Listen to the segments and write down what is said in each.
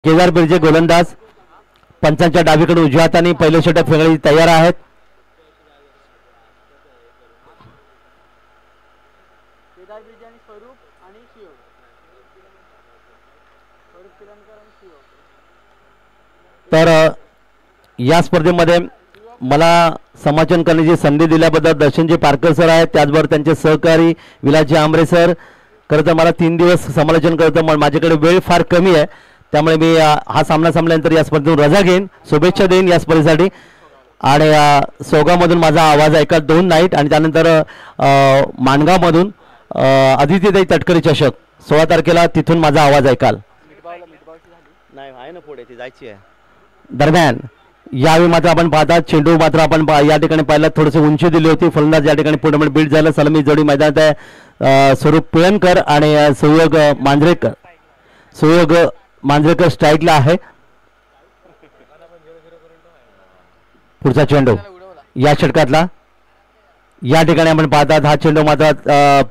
केदार बिर्जे गोलंदाज पंचांच्या डावीकडून उजव्या हाताने पहिले षटक फेकण्यासाठी तयार आहेत. तर या स्पर्धेमध्ये मला समाचन करण्याची संधी दिल्याबद्दल दर्शनजी पारकर सर आहेत, त्याचबरोबर त्यांचे सहकारी विलासजी आंबरे सर. खरं तर मला 3 दिवस समालोचन करतो, माझ्याकडे वेळ फार कमी आहे, त्यामुळे मी हा सामना संपल्यानंतर या स्पर्धेतून रजा घेईन. शुभेच्छा देईन या स्पर्धेसाठी. आणि सोगावमधून माझा आवाज ऐका 2 नाईट आणि त्यानंतर माणगावमधून आदित्यताई तटकरी चषक 16 तारखेला तिथून माझा आवाज ऐकाल. नाही आहे ना पुढे ती जायची आहे. दरम्यान यावेळी मात्र आपण पाहतात चेंडू मात्र आपण या ठिकाणी पाहिला थोडीशी उंची दिली होती. फलंदाज या ठिकाणी पुढे बीट झालं. सलमी जोडी मैदानात आहे. स्वरूप पिळणकर आणि सुयोग मांजरेकर स्ट्राईकला आहे. पुढचा चेंडू या षटकातला या ठिकाणी आपण पाहतात हा चेंडू मात्र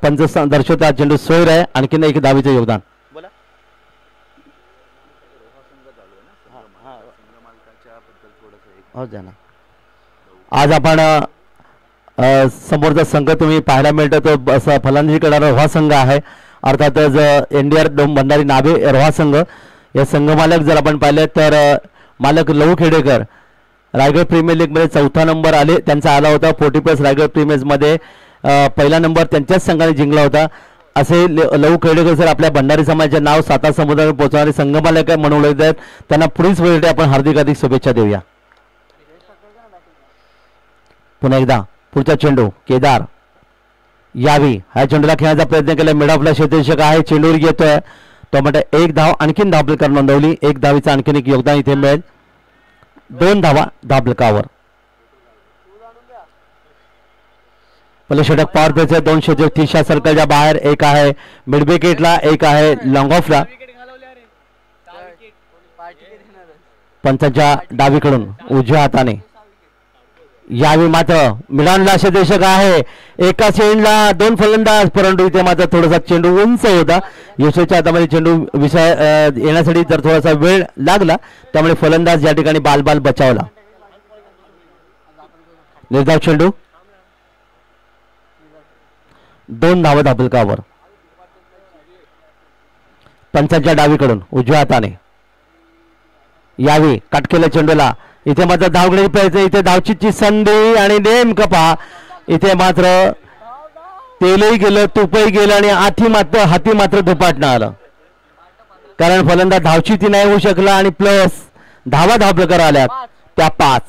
पंच दर्शवता हा चेंडू सोयर आहे. आणखीन एक धावीचं योगदान. आज आपण समोरचा संघ तुम्ही पाहायला मिळतो तो फलंदाजी करणारा रोहा संघ आहे. अर्थातच एनडीआर भंडारी नाभे रोहा संघ. या संघ मालक जर आपण पाहिले तर मालक लहू खेडेकर रायगड प्रीमियर लीगमध्ये 4था नंबर आले त्यांचा आला होता. 40+ रायगड प्रीमियर्समध्ये पहिला नंबर त्यांच्याच संघाने जिंकला होता. असे लहू खेडेकर सर आपल्या भंडारी समाजाचे नाव 7 समुद्रावर पोहोचवणारे संघ मालक म्हणून ओळखले आहेत. त्यांना पुढील स्पर्धेसाठी आपण हार्दिक शुभेच्छा देऊया. पुन्हा एकदा पुढचा चेंडू केदार यावी ह्या चेंडूला खेळण्याचा प्रयत्न केला. मिडऑफला क्षेत्ररक्षक आहे. चेंडूवर येतोय तो म्हणतो 1 धाव आणखीन धावफलकावर नोंदवली. 1 धावीचं आणखीन एक योगदान इथे मिळेल. 2 धावा धावफलकावर. पहिले षटक पॉवर प्लेचे 2 षटक 30 सर्कलच्या बाहेर. एक आहे मिड विकेटला, एक आहे लॉंग ऑफला. पंचांच्या डावीकडून उजव्या हाताने यावेळी मात्र मिलानला क्षेत्ररक्षक आहे. एका चेंडूला 2 फलंदाज, परंतु इथे मात्र थोडासा चेंडू उंच होता. यशोच्या हातामध्ये चेंडू येण्यासाठी जर थोडासा वेळ लागला त्यामुळे फलंदाज या ठिकाणी बाल बचावला. निर्धाव चेंडू 2 धावा धावफलकावर. पंचांच्या डावीकडून उजव्या हाताने यावेळी कट केल्या चेंडूला. इथे मात्र धावण्याची प्रयत्न, इथे धावचीची संधी आणि नेमकं पहा इथे मात्र तेलही गेलं तुपही गेलं आणि हाती मात्र धुपाटणं आलं. कारण फलंदाज धावचीती नाही होऊ शकला आणि प्लस धावा धावफलकावर आल्या त्या 5.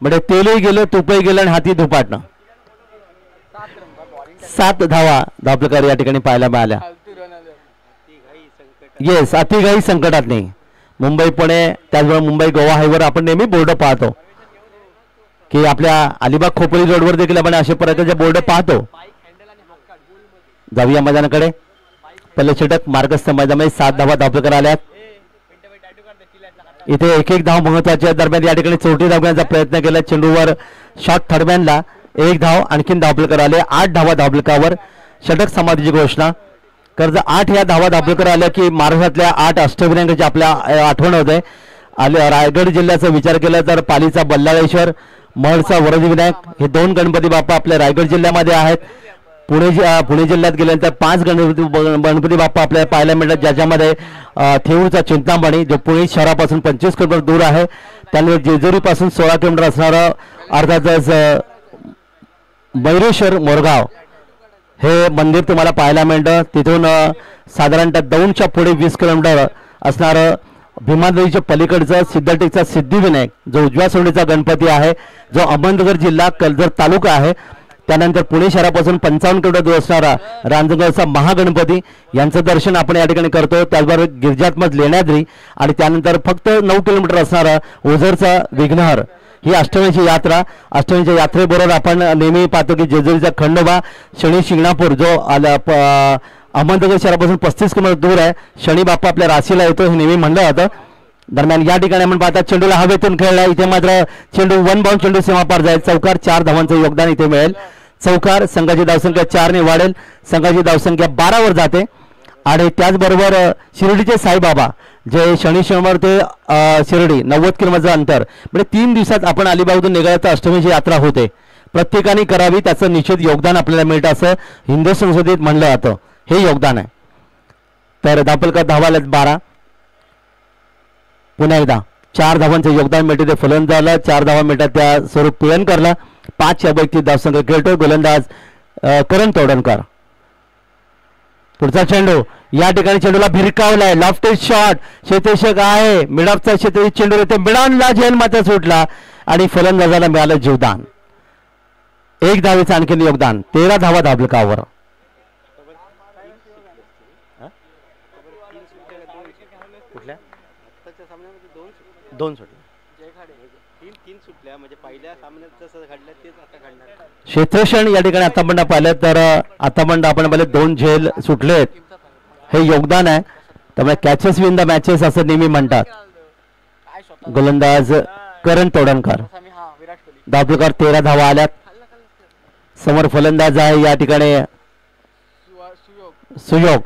म्हणजे तेलही गेलं तुपही गेलं आणि हाती धुपाटणं. 7 धावा धावफलकावर या ठिकाणी पाहायला मिळाल्या. येस, अतिघाई संकटात नाही. मुंबई पुणे त्याचबरोबर मुंबई गोवा हायवेवर आपण नेहमी बोर्ड पाहतो की आपल्या अलिबाग खोपोली रोडवर देखील आपण अशा प्रकारचे बोर्ड पाहतो. जाऊया मैदानाकडे. पहिले षटक मार्गस्थ मैदानामध्ये 7 धावा धावफलकावर आल्यात. इथे एक धाव महत्वाच्या दरम्यान या ठिकाणी चौथी धाव घेण्याचा प्रयत्न केला. चेंडूवर शॉट थर्डमॅनला 1 धाव आणखीन धावफलकावर आले. 8 धावा धावफलकावर. षटक समाधीची घोषणा. कर्ज 8 या धावा धावफलकावर आल्या की महाराष्ट्रातल्या 8 अष्टविनायकांची आपल्या आठवण होते. रायगड जिल्ह्याचा विचार केला तर पालीचा बल्लाळेश्वर, महडचा वरदविनायक हे 2 गणपती बाप्पा आपल्या रायगड जिल्ह्यामध्ये आहेत. पुणे जिल्ह्यात गेल्यानंतर 5 गणपती बाप्पा आपल्याला पाहायला मिळतात, ज्याच्यामध्ये थेऊरचा चिंतामणी जो पुणे शहरापासून 25 किलोमीटर दूर आहे. त्यानंतर जेजुरीपासून 16 किलोमीटर असणारं अर्थातच मैरेश्वर मोरगाव हे मंदिर तुम्हाला पाहायला मिळतं. तिथून साधारणतः दौंडच्या पुढे 20 किलोमीटर असणारं भीमा नदीच्या पलीकडचं सिद्धटेकचा सिद्धिविनायक जो उजव्या सोंडीचा गणपती आहे, जो अहमदनगर जिल्हा कर्जत तालुका आहे. त्यानंतर पुणे शहरापासून 55 किलोमीटर दूर असणारा रांजणगावचा महागणपती यांचं दर्शन आपण या ठिकाणी करतो. त्याचबरोबर गिरिजात्मक लेण्याद्री आणि त्यानंतर फक्त 9 किलोमीटर असणारा ओझरचा विघ्नहर ही अष्टमीची यात्रा. अष्टमीच्या यात्रेबरोबर आपण नेहमी पाहतो की जेजुरीचा खंडोबा शनी शिंगणापूर जो अहमदनगर शहरापासून 35 किलोमीटर दूर आहे. शनी बाप्पा आपल्या राशीला येतो हे नेहमी म्हणलं जातं. दरम्यान या ठिकाणी आपण पाहता चेंडूला हवेतून खेळला. इथे मात्र चेंडू 1 बाउंड चेंडू सीमापार जाईल. चौकार 4 धावांचं योगदान इथे मिळेल. चौकार संघाची धावसंख्या 4 ने वाढेल. संघाची धावसंख्या 12 वर जाते. आणि त्याचबरोबर शिर्डीचे साईबाबा जे शनी शनिवार ते शिर्डी 90 किलोमीटरचं अंतर, म्हणजे 3 दिवसात आपण अलिबागमधून निघालं तर अष्टमीची यात्रा होते. प्रत्येकाने करावी, त्याचं निश्चित योगदान आपल्याला मिळतं असं हिंदू संस्कृतीत म्हणलं जातं. हे योगदान आहे. तर दापलकर धावाला 12. पुन्हा एकदा 4 धावांचं योगदान मिळते ते फलंदाजाला, 4 धावा मिळतात त्या स्वरूप पिळणकरला. 5 या वैयक्तिक धावसंख्या खेळतो गोलंदाज करण तोडणकर. पुढचा चेंडू या ठिकाणी चेंडूला भिरकावलाय, लॉफ्टेड शॉट, क्षेत्ररक्षक आहे मिडऑफचा क्षेत्ररक्षक चेंडू येते मिडानला झेल मात्र सुटला आणि फलंदाजाला मिळालं जीवदान. 1 धावेचं आणखीन योगदान. 13 धावा धाबलकावर. कुठल्या 2 सुटल्या, 3 सुटल्या, म्हणजे पहिल्या सामन्यात जसं घडलं तेच आता घडणार. क्षेत्ररक्षण या ठिकाणी आतापर्यंत पाहिलं तर आतापर्यंत आपण पाहिलं 2 झेल सुटलेत, हे योगदान आहे. त्यामुळे कॅचेस विन द मॅचेस असं नेहमी म्हणतात. गोलंदाज करण तोडणकर. दाभोलकर 13 धावा आल्यात. समोर फलंदाज आहे या ठिकाणी सुयोग,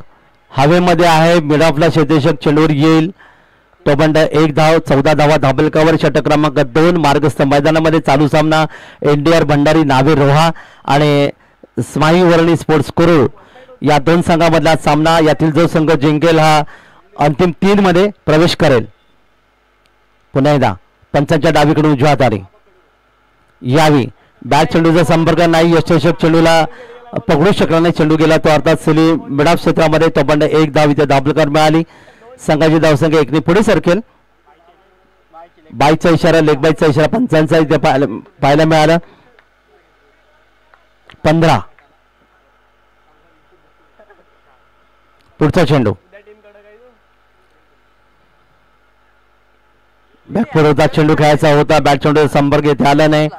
हवेमध्ये आहे, मिड ऑफला क्षेत्ररक्षक चेंडूवर येईल तोपर्यंत 1 धाव. 14 धावा धाबलकावर. षटक क्रमांक 2 मार्गस्थ मैदानामध्ये चालू सामना एनडीआर भंडारी नावे रोहा आणि स्माई वर्णी स्पोर्ट्स कुरुळ या 2 संघामधला सामना. यातील जो संघ जिंकेल हा अंतिम 3 मध्ये प्रवेश करेल. पुन्हा एकदा पंचांच्या डावीकडून उजव्या हाताने यावी. बॅट चेंडूचा संपर्क नाही, यष्टरक्षक चेंडूला पकडू शकला नाही, चेंडू गेला तो अर्थात सिली मिड ऑफ क्षेत्रामध्ये. तोपर्यंत 1 धाव इथे धाबलकर मिळाली. संघाची धावसंख्या 1ने पुढे सरकेल. बाईचा इशारा, लेग बाईचा इशारा पंचांचा इथे पाहायला मिळाला. 15. पुढचा चेंडू बॅकफुट होता, चेंडू खेळायचा होता, बॅट चेंडू संपर्क येथे आला नाही.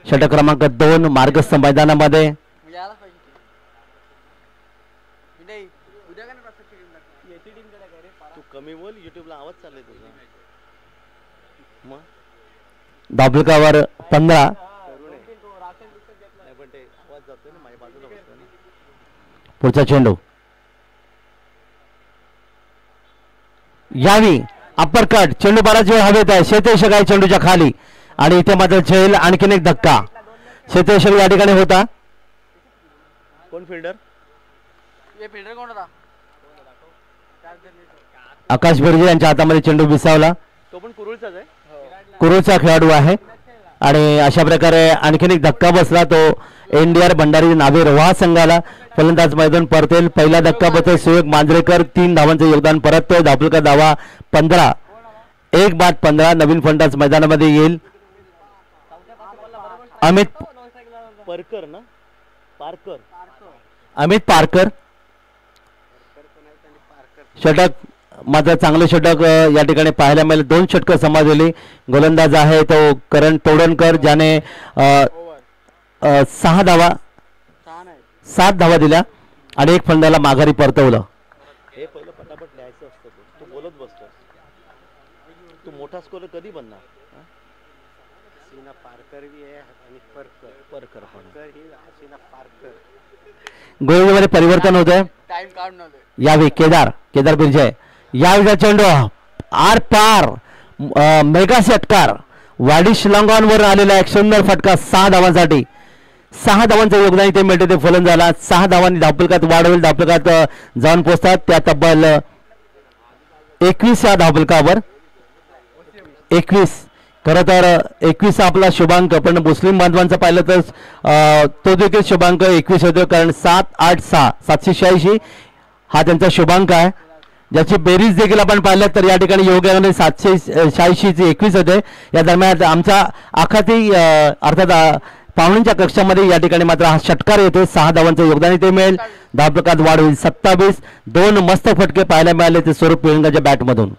षटक क्रमांक 2 मार्गस्थ मैदानामध्ये. कमी बोल, युट्यूबला आवाज चालले तुझा. दाभोलकावर 15. पुढचा चेंडू यावी. अप्पर कट, चेंडू बराच वेळ हवेत आहे, क्षेत्ररक्षक आहे चेंडूच्या खाली आणि इथे मात्र झेल. आणखीन एक धक्का, क्षेत्ररक्षक या ठिकाणी होता. कोण फिल्डर? फिल्डर कोण होता? आकाश बिर्जे यांच्या हातामध्ये चेंडू विसावला. तो पण कुरुळचाच आहे, कुरुळचा खेळाडू आहे आणि अशा प्रकारे आणखीन एक धक्का बसला तो एनडीआर भंडारी नावे रोहा संघाला. फलंदाज मैदान परतेल. पहिला धक्का बसतो सुयोग मांजरेकर. 3 धावांचं योगदान परततोय. दाभोलकर धावा 15. 1 बाद 15. नवीन फलंदाज मैदानामध्ये येईल अमित पारकर ना, पारकर, अमित पारकर. षटक मात्र चांगले षटक या ठिकाणी पाहायला मिळेल. 2 षटकं समाजली. गोलंदाज आहे तो करण तोडणकर ज्याने 7 धावा दिल्या आणि 1 फलंदाजाला माघारी परतवलं. हे पहिलं पटापट लिहायचं असतं, तू बोलत बसतो. तू मोठा स्कोर कधी बनणार? हसीना पारकर भी आहे आणि परकर गोलंदाजीमध्ये परिवर्तन होतंय. टाइम काढून यावी केदार बिर्जे. यावेळी चेंडू आर पार मेगा षटकार वाडी शिलांगॉनवर आलेला एक सुंदर फटका 6 धावांसाठी. 6 धावांचं योगदान इथे मिळते ते फलंदाजाला. 6 धावांनी धावफलकात वाढ होईल. धावफलकात जाऊन पोहोचतात त्या तब्बल 21 या धावफलकावर. 21 खरं तर 21 आपला शुभांक, पण मुस्लिम बांधवांचं पाहिलं तर तो देखील शुभांक 21 होतो, कारण 786 786 हा त्यांचा शुभांक आहे, ज्याची बेरीज देखील आपण पाहिलं तर या ठिकाणी योगाने 786 21 होते. या दरम्यान आमचा आखाती अर्थात पाहुण्यांच्या कक्षामध्ये या ठिकाणी मात्र हा षटकार येतो. 6 धावांचं योगदान इथे मिळेल. धावफलकात वाढ होईल 27. 2 मस्त फटके पाहायला मिळाले ते स्वरूप पिळंगाच्या बॅटमधून.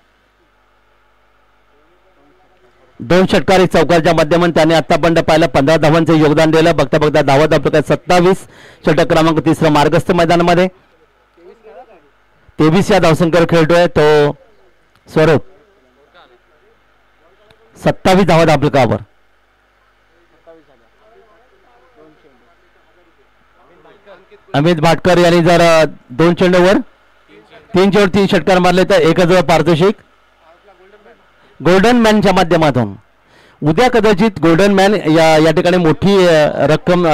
2 षटकार 1 चौकारच्या माध्यमातून त्याने आतापर्यंत पाहिलं 15 धावांचं योगदान दिलं. बघता बघता धावा धावफलकात 27. षटक क्रमांक 3 मार्गस्थ मैदानामध्ये 23 या धावसंख्येवर खेळतोय तो स्वरूप. 27 धावा धावफलकावर. अमित भाटकर यांनी जर 2 चेंडूवर 3 चेंडू 3 षटकार मारले तर एकच पारितोषिक गोल्डन मॅनच्या माध्यमातून. उद्या कदाचित गोल्डन मॅन या ठिकाणी मोठी रक्कम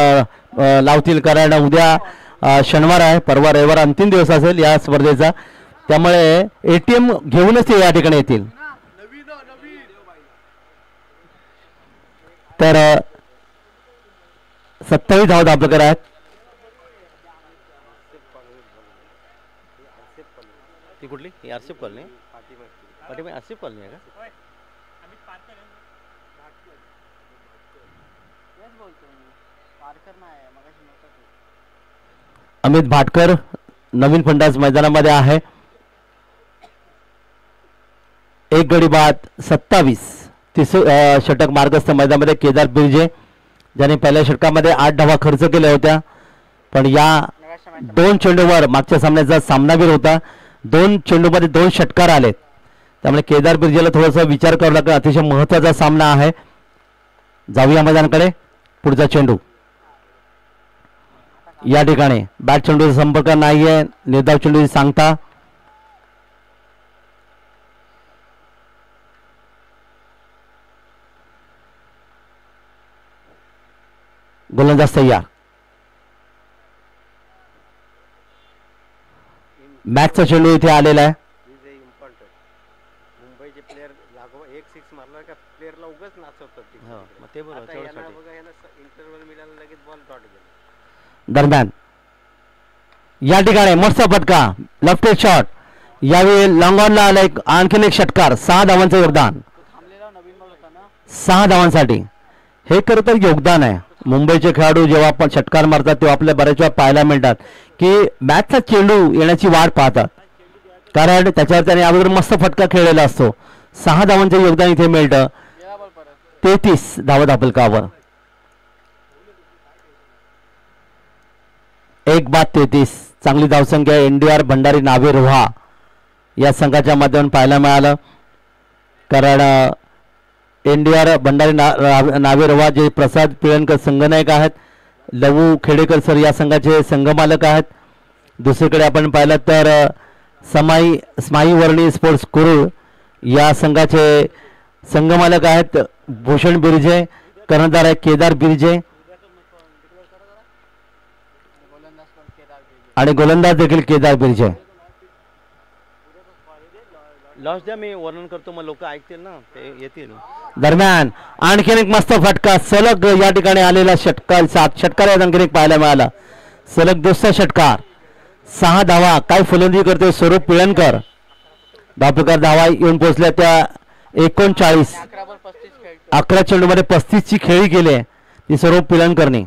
लावतील, कारण उद्या शनिवार आहे, परवा रविवार अंतिम दिवस असेल या स्पर्धेचा. त्यामुळे ATM घेऊनच ते या ठिकाणी येतील. तर 27 धावा धापकर आहेत. ती कुठली आरसीफ कॉलनी पाठीमागे आरसीफ कॉलनी आहे का? अमित भाटकर नवीन फलंदाज मैदानामध्ये आहे. एक गडी बाद 27. षटक मार्गस्थ मैदानामध्ये केदार बिर्जे ज्याने पहिल्या षटकामध्ये 8 धावा खर्च केल्या होत्या, पण या 2 चेंडूवर मागच्या सामन्याचा सामनावीर होता. 2 चेंडूमध्ये 2 षटकार आले, त्यामुळे केदार बिर्जेला थोडासा विचार करावा लागेल. अतिशय महत्त्वाचा सामना आहे. जाऊया मैदानाकडे. पुढचा चेंडू या ठिकाणी बॅट चेंडूचा संपर्क नाहीये. निर्धाव चेंडू सांगता गोलंदाज तयार. मॅचचा चेंडू इथे आलेला आहे. मुंबईचे प्लेयर एक 6 मारला का प्लेयरला उगाच नाचवतात. ते बरोबर इंटरव्हल मिळाला लगेच बॉल डॉट गेला. दरम्यान या ठिकाणी मस्त फटका लेफ्ट शॉट. यावेळी लॉंग ऑनला आला आणखीन एक षटकार. 6 धावांचं योगदान. 6 धावांसाठी हे खरं तर योगदान आहे. मुंबईचे खेळाडू जेव्हा आपण षटकार मारतात तेव्हा आपल्याला बऱ्याच वेळा पाहायला मिळतात की मॅचचा चेंडू येण्याची वाट पाहतात, कारण त्याच्यावर त्याने अगोदर मस्त फटका खेळलेला असतो. 6 धावांचं योगदान इथे मिळतं. 33 धावा धापलकावर. 1 बाद 33. चांगली धावसंख्या NDR भंडारी नावे रोहा या संघाच्या माध्यमातून पाहायला मिळालं, कारण NDR भंडारी नावे रोहा जे प्रसाद पिळणकर संघनायक आहेत, लवू खेडेकर सर या संघाचे संघमालक आहेत. दुसरीकडे आपण पाहिलं तर स्माई वर्णी स्पोर्ट्स कुरुळ या संघाचे संघमालक आहेत भूषण बिर्जे. कर्णधार आहे केदार बिर्जे आणि गोलंदाज देखील केदार बिर्जे. लॉस द्या, मी वर्णन करतो, मग लोक ऐकतील ना, ते येतील. दरम्यान आणखीन एक मस्त फटका सलग या ठिकाणी आलेला षटकार. 7 षटकार आणखीन एक पाहायला मिळाला. सलग दुसरा षटकार. 6 धावा. काय फलंदाजी करते स्वरूप पिळणकर. धावप्रकार धावा येऊन पोहोचल्या त्या 39. 11 चेंडूमध्ये 35 ची खेळी केली ती स्वरूप पिळणकरने.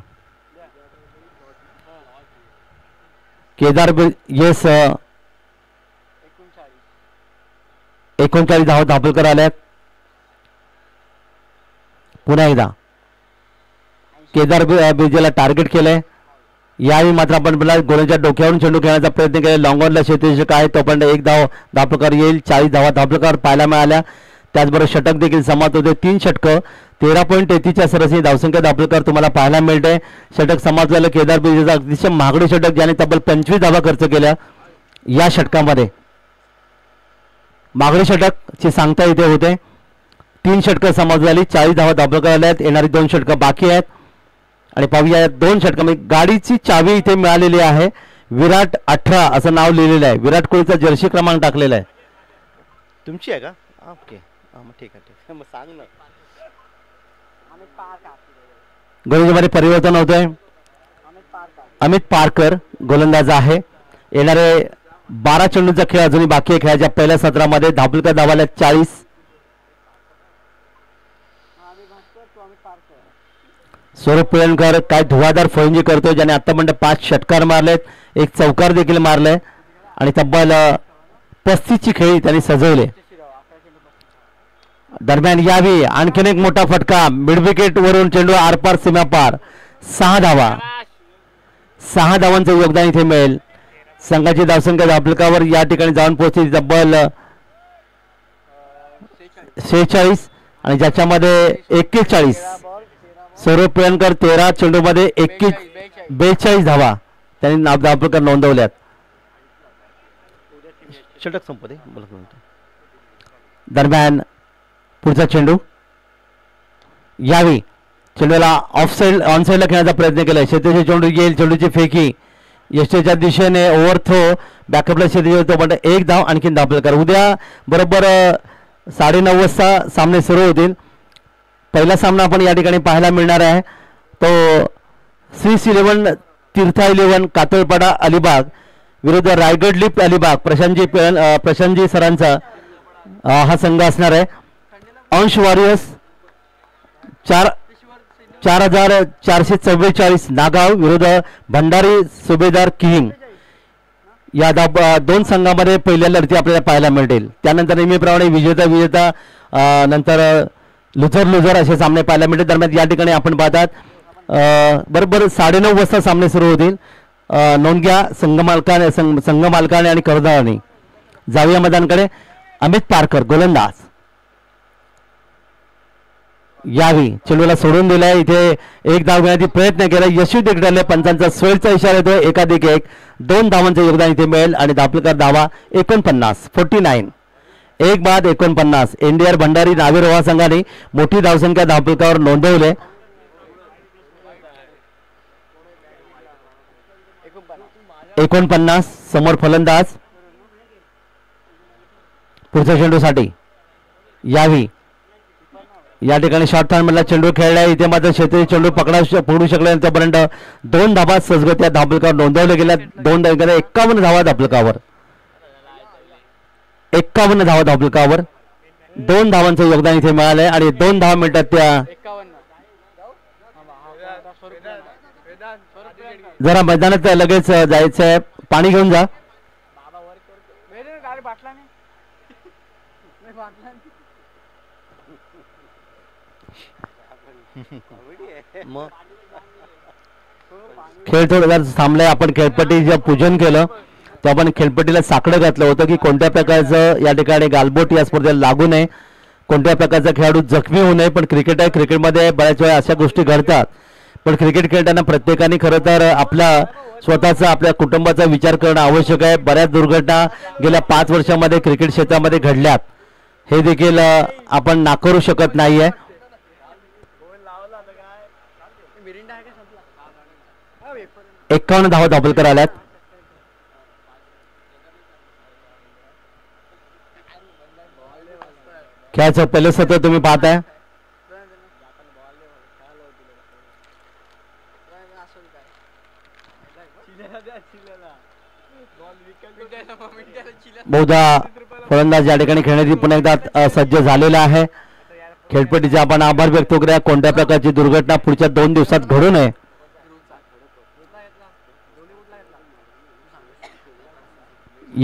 केदार येस 39 धावा धापलकर आल्यात. पुन्हा एकदा केदार बिर्जेला टार्गेट केलंय. यावेळी मात्र आपण गोलंदाजाच्या डोक्यावरून चेंडू खेळण्याचा प्रयत्न केला. लॉंग ऑनला क्षेत्ररक्षक आहे तोपर्यंत 1 धाव धापलकर येईल. 40 धावा धापलकर पाहायला मिळाल्या. त्याचबरोबर षटक देखील समाप्त होते. 3 षटकं 13.33च्या सरासरी धावसंख्या धापलकर तुम्हाला पाहायला मिळते. षटक समाप्त झालं. केदार बिर्जेचा अतिशय महागडे षटक ज्याने तब्बल 25 धावा खर्च केल्या या षटकामध्ये. मागणी षटकची सांगता इथे होते. 3 षटकं समाप्त झाली. 40 धावा धापलकर आल्या आहेत. येणारी 2 षटकं बाकी आहेत. आणि पाहूया 2 षटकामध्ये गाडीची चावी इथे मिळालेली आहे. विराट 18 असं नाव लिहिलेलं आहे. विराट कोहलीचा जर्सी क्रमांक टाकलेला आहे. तुमची आहे का? ओके, मग ठीक आहे, मग सांग ना. गोलंदाजामध्ये परिवर्तन होतंय. अमित पारकर गोलंदाज आहे. येणारे 12 चेंडूचा खेळ अजूनही बाकी आहे. खेळाच्या पहिल्या सत्रामध्ये धापलकर धावाला 40. स्वरूप पिळणकर काय धुवाधार फलंदाजी करतोय, ज्याने आतापर्यंत 5 षटकार मारलेत, 1 चौकार देखील मारले आणि तब्बल 35 ची खेळी त्यांनी सजवले. दरम्यान यावी आणखीन एक मोठा फटका. मिड विकेट वरून चेंडू आरपार सीमापार. 6 धावा. 6 धावांचं योगदान इथे मिळेल. संघाची धावसंख्या धापलकावर या ठिकाणी जाऊन पोहोचली तब्बल 46 आणि ज्याच्यामध्ये 41 स्वरूप पिळणकर 13 चेंडूमध्ये 42 धावा त्यांनी धापलकर नोंदवल्यात. षटक संपते. दरम्यान पुढचा चेंडू यावी चेंडूला ऑफ साईड ऑन साईडला खेळण्याचा प्रयत्न केला. शेतीचे चेंडू येईल. चेंडूची फेकी यष्टीच्या दिशेने ओव्हर थ्रो बॅकअपला शेती होतो. पण एक धाव आणखीन धाव कर. उद्या बरोबर 9:30 वाजता सामने सुरू होतील. पहिला सामना आपण या ठिकाणी पाहायला मिळणार आहे तो स्विस 11 तीर्था 11 कातळपाडा अलिबाग विरुद्ध रायगड लिफ्ट अलिबाग प्रशांतजी सरांचा हा संघ असणार आहे. अंश वॉरियर्स 4444 नागाव विरुद्ध भंडारी सुभेदार किंग या दोन संघामध्ये पहिल्या लढती आपल्याला पाहायला मिळतील. त्यानंतर नेहमीप्रमाणे विजेता नंतर लुझर असे सामने पाहायला मिळतील. दरम्यान या ठिकाणी आपण पाहतात बरोबर 9:30 वाजता सामने सुरू होतील. नोंद घ्या संघ मालकाने आणि कर्जदारांनी. जाऊया मैदानाकडे. अमित पारकर गोलंदाज यावी चेंडूला सोडून दिलाय. इथे एक धाव घेण्याचा प्रयत्न केला. यशवी देखडले पंचांचा स्वेलचा इशारा येतो. 1-1 2 धावांचं योगदान इथे मिळेल आणि दापलकर धावा 49 एक बाद 49. एनडीआर भंडारी नावेरोहा संघाने मोठी धावसंख्या दापलकावर नोंदवले. 49 समोर फलंदाज पुढच्या चेंडूसाठी यावी या ठिकाणी शॉर्ट टाइम मधला चेंडू खेळलाय. इथे मात्र शेतकरी चेंडू पकडू शकले तोपर्यंत 2 धावा सहजगत्या दापलकावर नोंदवल्या गेल्या. 51 धावा दापलकावर 51 धावा दापलकावर 2 धावांचं योगदान इथे मिळालंय आणि 2 धावा मिळतात त्या जरा मैदानात लगेच जायचंय. पाणी घेऊन जा. खेळ थोडा थांबलाय. आपण खेळपट्टीचं पूजन केलं तर आपण खेळपट्टीला साकडं घातलं होतं की कोणत्या प्रकारचं या ठिकाणी गालबोट या स्पर्धेला लागू नये, कोणत्या प्रकारचा खेळाडू जखमी होऊ नये. पण क्रिकेट आहे, क्रिकेटमध्ये बऱ्याच वेळा अशा गोष्टी घडतात. पण क्रिकेट खेळताना प्रत्येकाने खरं तर आपला स्वतःचा आपल्या कुटुंबाचा विचार करणं आवश्यक आहे. बऱ्याच दुर्घटना गेल्या 5 वर्षामध्ये क्रिकेट क्षेत्रामध्ये घडल्यात हे देखील आपण नाकारू शकत नाहीये. 51 धावा दापलकर आल्यात. खेळाचं पहिलं सत्र तुम्ही पाहताय. बहुधा फलंदाज या ठिकाणी खेळण्याची पुन्हा एकदा सज्ज झालेला आहे. खेळपट्टीचे आपण आभार व्यक्त करूया. कोणत्या प्रकारची दुर्घटना पुढच्या 2 दिवसात घडू नये.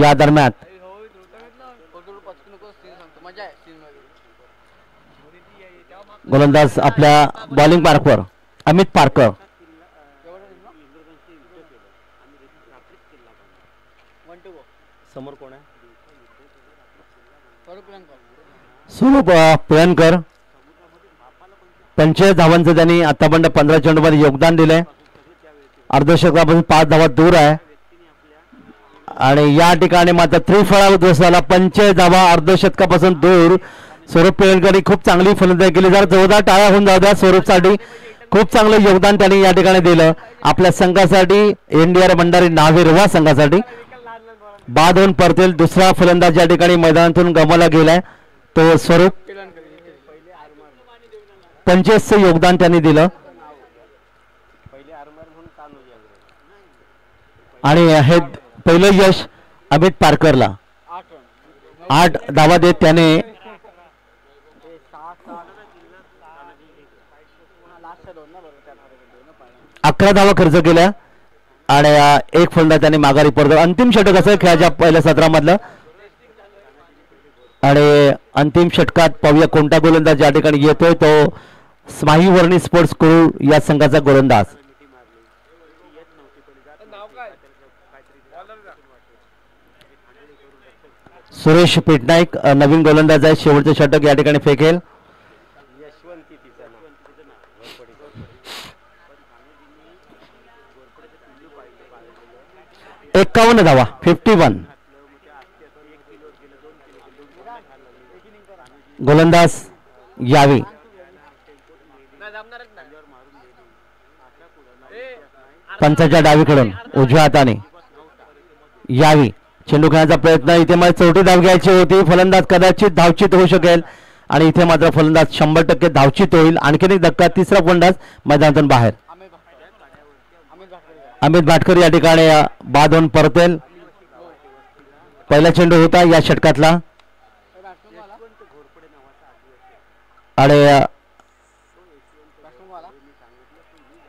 या दरम्यान गोलंदाज आपल्या बॉलिंग मार्कवर अमित पारकर. समोर कोण आहे? स्वरूप पुळणकर. 45 धावांचं त्यांनी आतापर्यंत 15 चेंडूमध्ये योगदान दिलंय. अर्धशतकापासून 5 धावा दूर आहे आणि या ठिकाणी मात्र त्रिफळा उद्ध्वस्त 45 धावा अर्धशतकापासून दूर. स्वरूप पुळणकरनी खूप चांगली फलंदाजी केली. जर जोरदार टाळ्या होऊन जाऊ द्या स्वरूपसाठी. खूप चांगलं योगदान त्यांनी या ठिकाणी दिलं आपल्या संघासाठी. एनडीआर भंडारी नावेरोहा संघासाठी बाद होऊन परतेल. दुसरा फलंदाज या ठिकाणी मैदानातून गमावला गेलाय तो स्वरूप. 25 योगदान त्यांनी दिलं आणि हे पहिलं यश अमित पारकरला. 8 धावा देत त्याने 11 धावा खर्च केल्या आणि 1 फलंदाज त्यांनी माघारी परत. अंतिम षटक असं खेळाच्या पहिल्या सत्रामधलं आणि अंतिम षटकात पाहूया कोणता गोलंदाज या ठिकाणी येतोय. तो स्माही वर्णी स्पोर्ट्स कुरुळ या संघाचा गोलंदाज सुरेश पेटनाईक नवीन गोलंदाज आहे. शेवटचे षटक या ठिकाणी फेकेल. 51 धावा 51. गोलंदाज यावी. पंचाच्या डावीकडून उजव्या हाताने यावी. चेंडू खेळण्याचा प्रयत्न. इथे मला चौथी धाव घ्यायची होती. फलंदाज कदाचित धावचित होऊ शकेल आणि इथे मात्र फलंदाज 100% धावचित होईल. आणखीन एक धक्का. तिसरा फलंदाज मैदानातून बाहेर. अमित भाटकर या ठिकाणी बाद होऊन परतेल. पहिला चेंडू होता या षटकातला आणि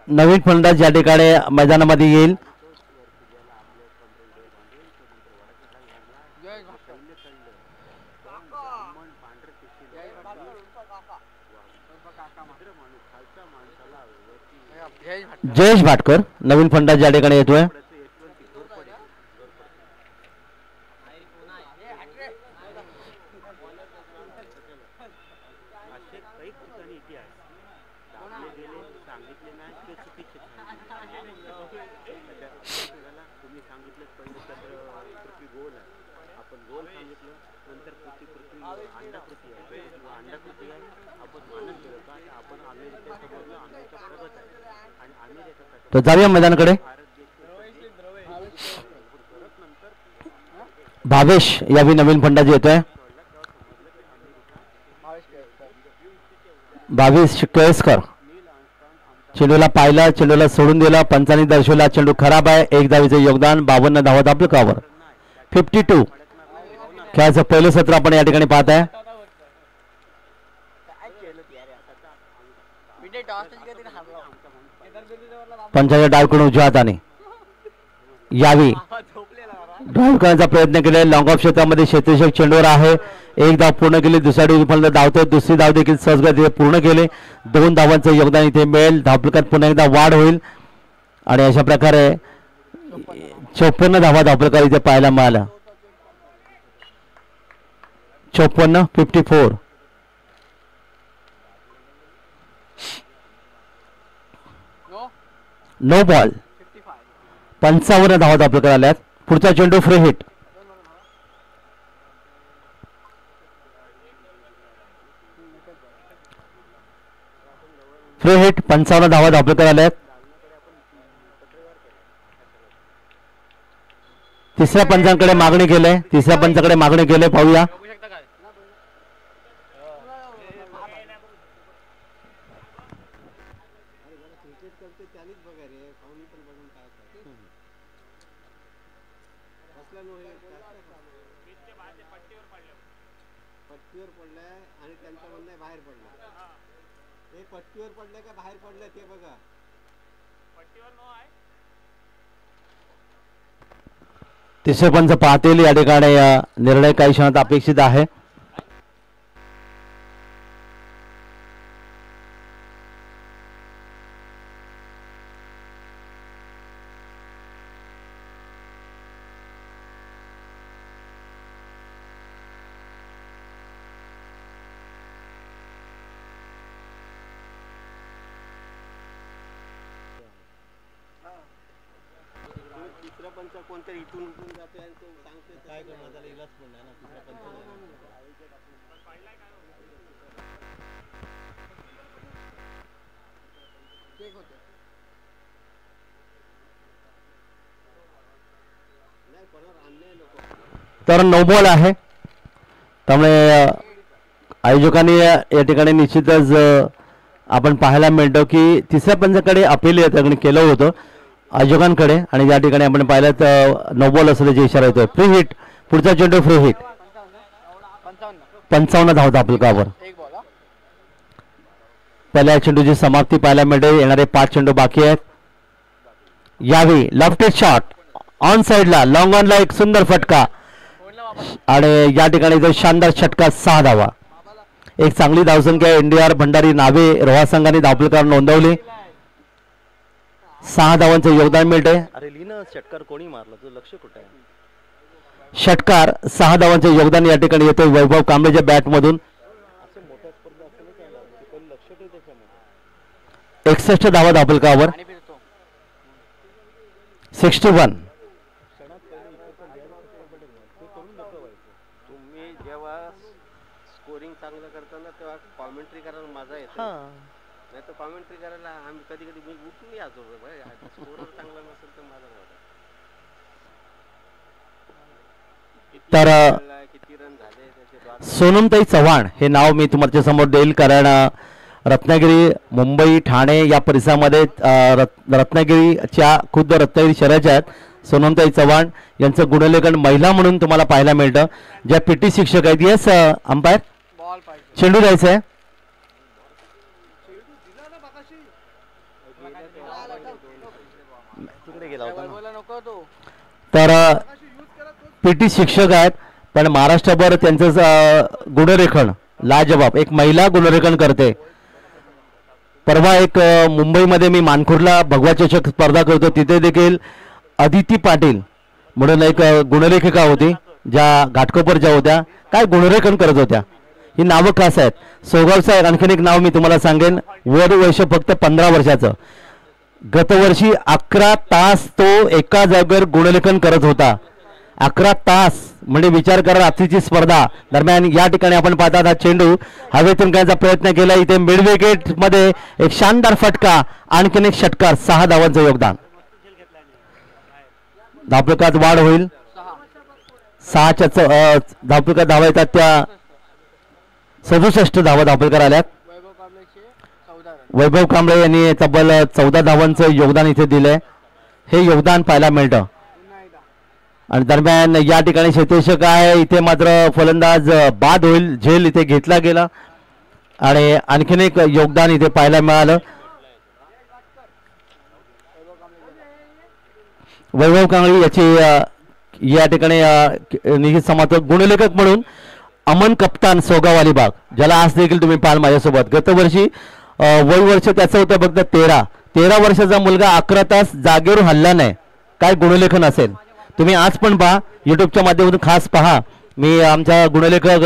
नवीन फलंदाज या ठिकाणी मैदानामध्ये येईल. जयेश भाटकर नवीन फलंदाज या ठिकाणी येतोय. तो जाऊया मैदानाकडे. भावेश यावी नवीन फलंदाज येतोय. भावेश केळसकर चेंडूला पाहिला, चेंडूला सोडून दिला. पंचांनी दर्शवला चेंडू खराब आहे. 1 धावेचे योगदान. 52 धावा धापकावर. 52 खेळाचं पहिलं सत्र आपण या ठिकाणी पाहत आहे. पंचाच्या डावीकडून उजव्या हाताने यावी. ड्राईव्ह करण्याचा प्रयत्न केला. लॉंग ऑफ क्षेत्रामध्ये क्षेत्ररक्षक चेंडूवर आहे. 1 धाव पूर्ण केली. दुसऱ्या डावी फलंदाज धावतो. दुसरी धाव देखील सहजगतीने पूर्ण केले. 2 धावांचं योगदान इथे मिळेल. धावफलकात पुन्हा एकदा वाढ होईल आणि अशा प्रकारे 54 धावा धावफलकार इथे पाहायला मिळाला. 54 नो बॉल. 55 धावा धावफलकार आल्यात. पुढचा चेंडू फ्री हिट. फ्री हिट 55 धावा धावफलकार आल्यात. तिसऱ्या पंचांकडे मागणी केले. तिसऱ्या पंचाकडे मागणी केले. पाहूया. तिसरे पंच पाहतील. या ठिकाणी निर्णय काही क्षणात अपेक्षित आहे. कोणतरी इथून जातोय आणि तो सांगतोय काय करणार त्याला इलाज पण नाही ना. तिसरा पंच तर नो बॉल आहे. त्यामुळे आयोजकांनी या ठिकाणी निश्चितच आपण पाहायला मिळतो की तिसऱ्या पंचाकडे अपील या ठिकाणी केलं होतं आयोजकांकडे आणि या ठिकाणी आपण पाहिलं तर नो बॉल असल्याचा इशारा येतोय. Free hit. पुढचा चेंडू फ्री हिट. 55 धाव धापकावर. पहिल्या चेंडूची समाप्ती पाहायला मिळते. येणारे 5 चेंडू बाकी आहेत. यावी लेफ्ट शॉट ऑन साइडला लॉंग ऑनला एक सुंदर फटका आणि या ठिकाणी जो शानदार षटका 6 धावा. एक चांगली धावसंख्या NDR भंडारी नावे रोहा संघाने धावफलकार नोंदवली. 6 धावांचं योगदान मिळते. अरे लीना षटकार कोणी मारला तुझं लक्ष कुठे आहे. षटकार 6 धावांचे योगदान या ठिकाणी येतोय वैभव कांबळेच्या बॅट मधून. 61 धावा धावफलकावर. 61. तुम्ही जेव्हा स्कोरिंग चांगलं करताना तेव्हा कॉमेंट्री करायला मजा येते. नाही तर कॉमेंट्री करायला आम्ही कधी कधी मी उठून यायचो. स्कोर चांगला नसेल तर माझा किती रन झाले त्याचे. सोनमताई चव्हाण हे नाव मी तुमच्या समोर देईल, कारण रत्नागिरी, मुंबई, ठाणे या परिसरामध्ये रत्नागिरीच्या खुद्द रत्नागिरी शहराच्या आहेत सोनमताई चव्हाण यांचं गुणलेखन महिला म्हणून तुम्हाला पाहायला मिळतं. ज्या पीटी शिक्षक आहेत. येस अंपायर, चेंडू द्यायचा आहे. तर पीटी शिक्षक आहेत, पण महाराष्ट्रभर त्यांचं गुणरेखन लाजवाब. एक महिला गुणरेखन करते. परवा एक मुंबईमध्ये मी मानखुर्ला भगवा चषक स्पर्धा करतो, तिथे देखील अदिती पाटील म्हणून एक गुणलेखिका होती, ज्या घाटकोपरच्या होत्या, काय गुणरेखन करत होत्या. ही नावं खास आहेत. सोगावचं आणखीन एक नाव मी तुम्हाला सांगेन, वय फक्त 15 वर्षाचं. गतवर्षी 11 तास तो एका जागेवर गुणलेखन करत होता. 11 तास म्हणजे विचार करा, रात्रीची स्पर्धा दरम्यान या ठिकाणी आपण पाहतात हा चेंडू हवेतून करायचा प्रयत्न केला. इथे मिड विकेट मध्ये एक शानदार फटका, आणखीन एक षटकार, 6 धावांचं योगदान. धावफलकात वाढ होईल. 6च्या धावफलकात धावा येतात त्या 67 धावा धावफलकार आल्यात. वैभव कांबळे यांनी तब्बल 14 धावांचं योगदान इथे दिलंय. हे योगदान पाहायला मिळतं. आणि दरम्यान या ठिकाणी क्षेत्ररक्षक आहे, इथे मात्र फलंदाज बाद होईल. झेल इथे घेतला गेला आणि आणखीन एक योगदान इथे पाहायला मिळालं. वैभव कांबळे याची या ठिकाणी निहित समर्थक गुणलेखक म्हणून अमन कप्तान सोगाव अलिबाग, ज्याला आज देखील तुम्ही पाहाल माझ्यासोबत. गतवर्षी वय वर्ष त्याचं होतं फक्त 13 वर्षाचा मुलगा 11 तास जागेवर हल्ला नाही. काय गुणलेखन असेल. तुम्ही आज पण पहा, युट्यूबच्या माध्यमातून खास पहा. मी आमच्या गुणलेखक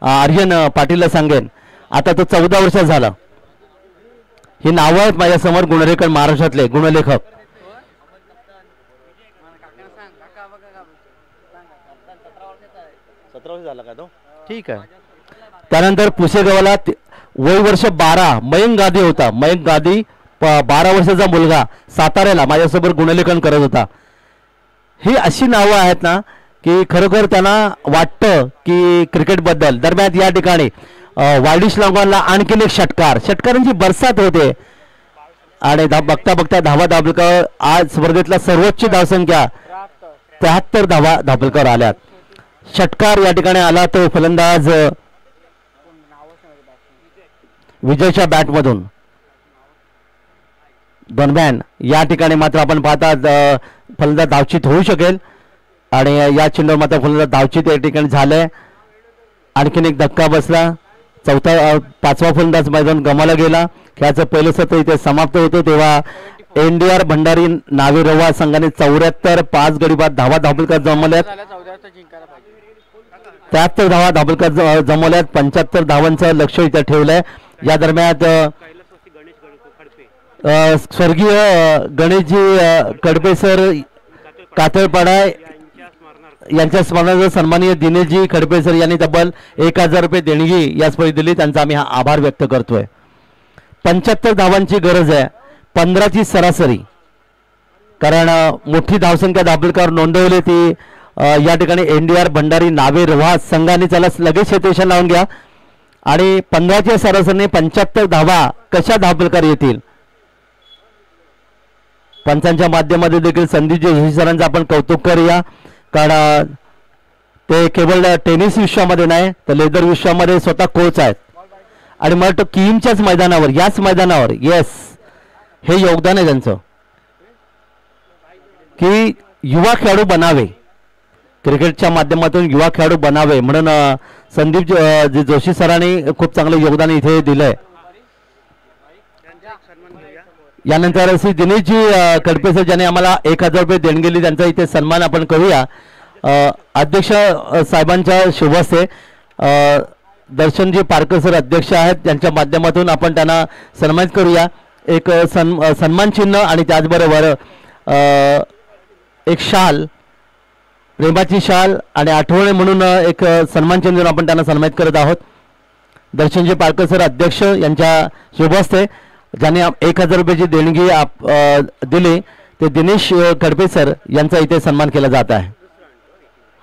आर्यन पाटीलला सांगेन, आता तो 14 वर्षाचा झाला. ही नावं आहेत माझ्यासमोर गुणलेखन महाराष्ट्रातले गुणलेखक. 17 वर्ष झाला का तो. ठीक आहे. त्यानंतर पुसेगावला वय वर्ष 12 मयंक गादी होता. मयंक गादी 12 वर्षाचा मुलगा साताऱ्याला माझ्यासोबत गुणलेखन करत होता. ही अशी नावं आहेत ना की खरोखर त्यांना वाटतं की क्रिकेटबद्दल. दरम्यान या ठिकाणी वायडिश लॉंगॉनला आणखीन एक षटकारांची बरसात होते आणि बघता बघता धावा धावफलकावर आज स्पर्धेतला सर्वोच्च धावसंख्या 73 धावा धावफलकावर आल्यात. षटकार या ठिकाणी आला तो फलंदाज विजयच्या बॅटमधून. दरम्यान या ठिकाणी मात्र आपण पाहता फलंदाज धावचित होऊ शकेल आणि या चेंडूवर मात्र फलंदाज धावचित या ठिकाणी झालंय. आणखीन एक धक्का बसला. 5वा फलंदाज मैदान गमावला गेला. खेळाचं पहिलं सत्र इथे समाप्त होतं तेव्हा एनडीआर भंडारी नावे रवा संघाने 74 5 गडी बाद धावा धावफलकात जमवल्यात. 73 धावा धावफलकात जमवल्यात. 75 धावांचं लक्ष इथे ठेवलंय. या दरम्यान स्वर्गीय गणेशजी कडपे सर कातळपाडा यांच्या स्मरणार्थ सन्माननीय दिनेशजी खडपे सर यांनी तब्बल 1000 रुपये देणगी या स्पर्धेत दिली. त्यांचा आम्ही आभार व्यक्त करतोय. 75 धावांची गरज आहे, 15ची सरासरी, कारण मोठी धावसंख्या धावफलकावर नोंदवली ती या ठिकाणी एनडीआर भंडारी नावे रवा संघाने. त्याला लगेच क्षेत्ररक्षण लावून घ्या. आणि 15च्या सरासरीने 75 धावा कशा धावफलकार येतील. पंचांच्या माध्यमातून देखील संदीप जोशी सरांचं आपण कौतुक करूया, कारण ते केवळ टेनिस विश्वामध्ये नाही तर लेदर विश्वामध्ये स्वतः कोच आहेत. आणि मला वाटतं किमच्याच मैदानावर, याच मैदानावर येस हे योगदान आहे त्यांचं की युवा खेळाडू बनावे, क्रिकेटच्या माध्यमातून युवा खेळाडू बनावे म्हणून संदीप जोशी सरांनी खूप चांगलं योगदान इथे दिलंय. यानंतर श्री दिनेशजी कडपे सर ज्याने आम्हाला 1000 रुपये देणगी दिली त्यांचा इथे सन्मान आपण करूया. अध्यक्ष साहेबांच्या शुभ हस्ते दर्शनजी पारकर सर अध्यक्ष आहेत, त्यांच्या माध्यमातून आपण त्यांना सन्मानित करूया. एक सन्मान चिन्ह आणि त्याचबरोबर एक शाल, प्रेमाची शाल आणि आठवणी म्हणून एक सन्मान चिन्ह आपण त्यांना सन्मानित करत आहोत. दर्शनजी पारकर सर अध्यक्ष यांच्या शुभ हस्ते ज्यांनी 1000 रुपयाची देणगी दिली ते दिनेश खडपे सर यांचा इथे सन्मान केला जात आहे.